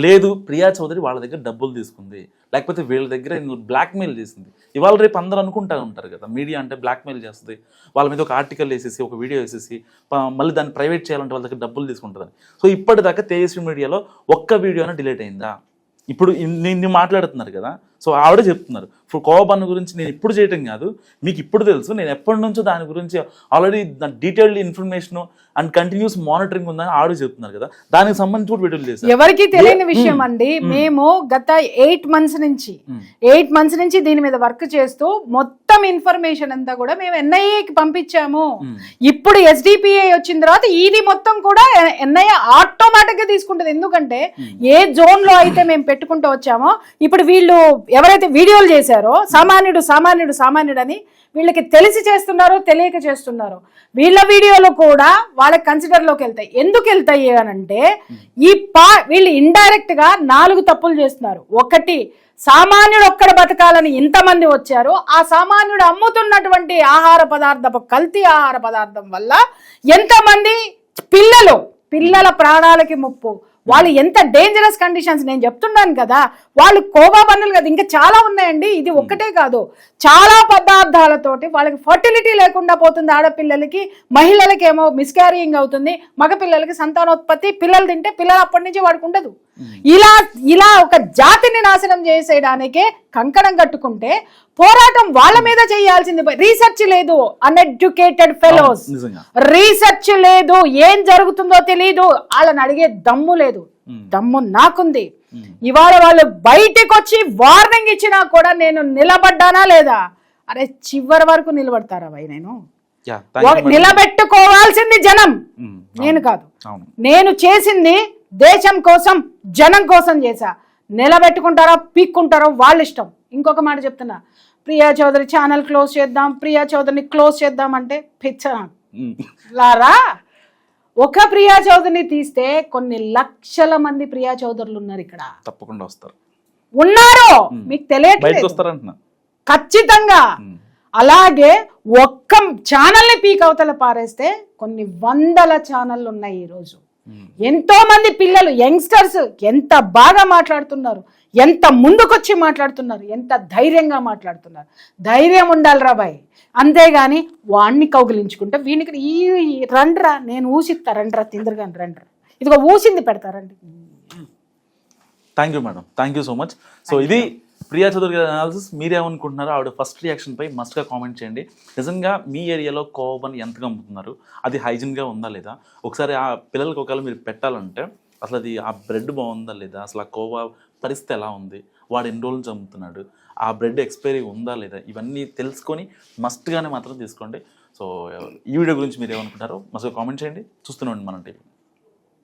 లేదు. ప్రియా చౌదరి వాళ్ళ దగ్గర డబ్బులు తీసుకుంది, లేకపోతే వీళ్ళ దగ్గర బ్లాక్మెయిల్ చేసింది. ఇవాళ రేపు అందరూ అనుకుంటా ఉంటారు కదా, మీడియా అంటే బ్లాక్మెయిల్ చేస్తుంది, వాళ్ళ మీద ఒక ఆర్టికల్ వేసేసి, ఒక వీడియో వేసేసి మళ్ళీ దాన్ని ప్రైవేట్ చేయాలంటే వాళ్ళ దగ్గర డబ్బులు తీసుకుంటుందని. సో ఇప్పటిదాకా తేజస్వి మీడియాలో ఒక్క వీడియోనే డిలీట్ అయిందా? ఇప్పుడు ఇన్ని మాట్లాడుతున్నారు కదా. సో ఆవిడే చెప్తున్నారు, ఇప్పుడు కోవబన్ గురించి నేను ఇప్పుడు చేయటం కాదు, మీకు ఇప్పుడు తెలుసు, నేను ఎప్పటి నుంచో దాని గురించి already detailed information and continuous monitoring ఉందని ఆవిడ చెప్తున్నారు కదా. దానికి సంబంధించి కూడా వీడియోలు చేశారు. ఎవరికి తెలియని విషయం అండి, మేము గత 8 months నుంచి దీని మీద వర్క్ చేస్తూ మొత్తం ఇన్ఫర్మేషన్ అంతా కూడా మేము NIAకి పంపించాము. ఇప్పుడు SDPI వచ్చిన తర్వాత ఇది మొత్తం కూడా NIA ఆటోమేటిక్ గా తీసుకుంటది. ఎందుకంటే ఏ జోన్ లో అయితే మేము పెట్టుకుంటూ వచ్చామో ఇప్పుడు వీళ్ళు ఎవరైతే వీడియోలు చేశారో చేశారో సామాన్యుడు సామాన్యుడు సామాన్యుడు అని వీళ్ళకి తెలిసి చేస్తున్నారో తెలియక చేస్తున్నారో వీళ్ళ వీడియోలు కూడా వాళ్ళకి కన్సిడర్లోకి వెళ్తాయి. ఎందుకు వెళ్తాయి అనంటే వీళ్ళు ఇండైరెక్ట్ గా 4 తప్పులు చేస్తున్నారు. ఒకటి, సామాన్యుడు ఒక్కడ బతకాలని ఇంతమంది వచ్చారు, ఆ సామాన్యుడు అమ్ముతున్నటువంటి కల్తీ ఆహార పదార్థం వల్ల ఎంతమంది పిల్లల ప్రాణాలకి ముప్పు. వాళ్ళు ఎంత డేంజరస్ కండిషన్స్ నేను చెప్తున్నాను కదా. వాళ్ళు కోవా బన్నులు కదా, ఇంకా చాలా ఉన్నాయండి. ఇది ఒక్కటే కాదు, చాలా పదార్థాలతోటి వాళ్ళకి ఫర్టిలిటీ లేకుండా పోతుంది. ఆడపిల్లలకి, మహిళలకి ఏమో మిస్క్యారింగ్ అవుతుంది, మగపిల్లలకి సంతానోత్పత్తి, పిల్లలు తింటే పిల్లలు అప్పటి నుంచి వాడికి ఉండదు. ఇలా ఒక జాతిని నాశనం చేసేయడానికే కంకణం కట్టుకుంటే పోరాటం వాళ్ళ మీద చేయాల్సింది. రీసెర్చ్ లేదు, అన్ఎడ్యుకేటెడ్ ఫెలోస్, రీసెర్చ్ లేదు, ఏం జరుగుతుందో తెలియదు, వాళ్ళని అడిగే దమ్ము లేదు. దమ్ము నాకుంది. ఇవాళ వాళ్ళు బయటకు వచ్చి వార్నింగ్ ఇచ్చినా కూడా నేను నిలబడ్డానా లేదా? అరే చివరి వరకు నిలబడతారా భయ్? నేను నిలబెట్టుకోవాల్సింది జనం, నేను కాదు. నేను చేసింది దేశం కోసం, జనం కోసం చేశా. నిలబెట్టుకుంటారో పీక్కుంటారో వాళ్ళ ఇష్టం. ఇంకొక మాట చెప్తున్నా, ప్రియా చౌదరి ఛానల్ క్లోజ్ చేద్దాం, ప్రియా చౌదరిని క్లోజ్ చేద్దాం అంటే లారా. ఒక ప్రియా చౌదరిని తీస్తే కొన్ని లక్షల మంది ప్రియా చౌదరులు ఉన్నారు ఇక్కడ. తప్పకుండా వస్తారు, ఉన్నారు, మీకు తెలియట్లేదు ఖచ్చితంగా. అలాగే ఒక్క ఛానల్ని పీక్ అవతల పారేస్తే కొన్ని వందల ఛానళ్ళు ఉన్నాయి ఈరోజు. ఎంతో మంది పిల్లలు, యంగ్స్టర్స్ ఎంత బాగా మాట్లాడుతున్నారు, ఎంత ముందుకొచ్చి మాట్లాడుతున్నారు, ఎంత ధైర్యంగా మాట్లాడుతున్నారు. ధైర్యం ఉండాలి రా బాయ్. అంతేగాని వాణ్ణి కౌగిలించుకుంటే వీనికి రండ్రా, నేను ఊసిస్తా, రండ్రా తిందరుగాని రండ్రా, ఇదిగో ఊసింది పెడతారండి. Thank you madam, thank you so much. So ఇది ప్రియా చౌదరి గారి అనాలిసిస్. మీరేమనుకుంటున్నారో ఆవిడ ఫస్ట్ రియాక్షన్ పై మస్ట్గా కామెంట్ చేయండి. నిజంగా మీ ఏరియాలో కోవని ఎంతగా అమ్ముతున్నారు, అది హైజీన్గా ఉందా లేదా? ఒకసారి ఆ పిల్లలకి ఒకవేళ మీరు పెట్టాలంటే అసలు అది ఆ బ్రెడ్ బాగుందా లేదా, అసలు ఆ కోవా పరిస్థితి ఎలా ఉంది, వాడు ఎన్ని రోజులు నుంచి అమ్ముతున్నాడు, ఆ బ్రెడ్ ఎక్స్పైరీ ఉందా లేదా, ఇవన్నీ తెలుసుకొని మస్ట్గానే మాత్రం తీసుకోండి. సో ఈ వీడియో గురించి మీరు ఏమనుకుంటారో మస్ట్గా కామెంట్ చేయండి. చూస్తూనే ఉండండి మన టీవీ.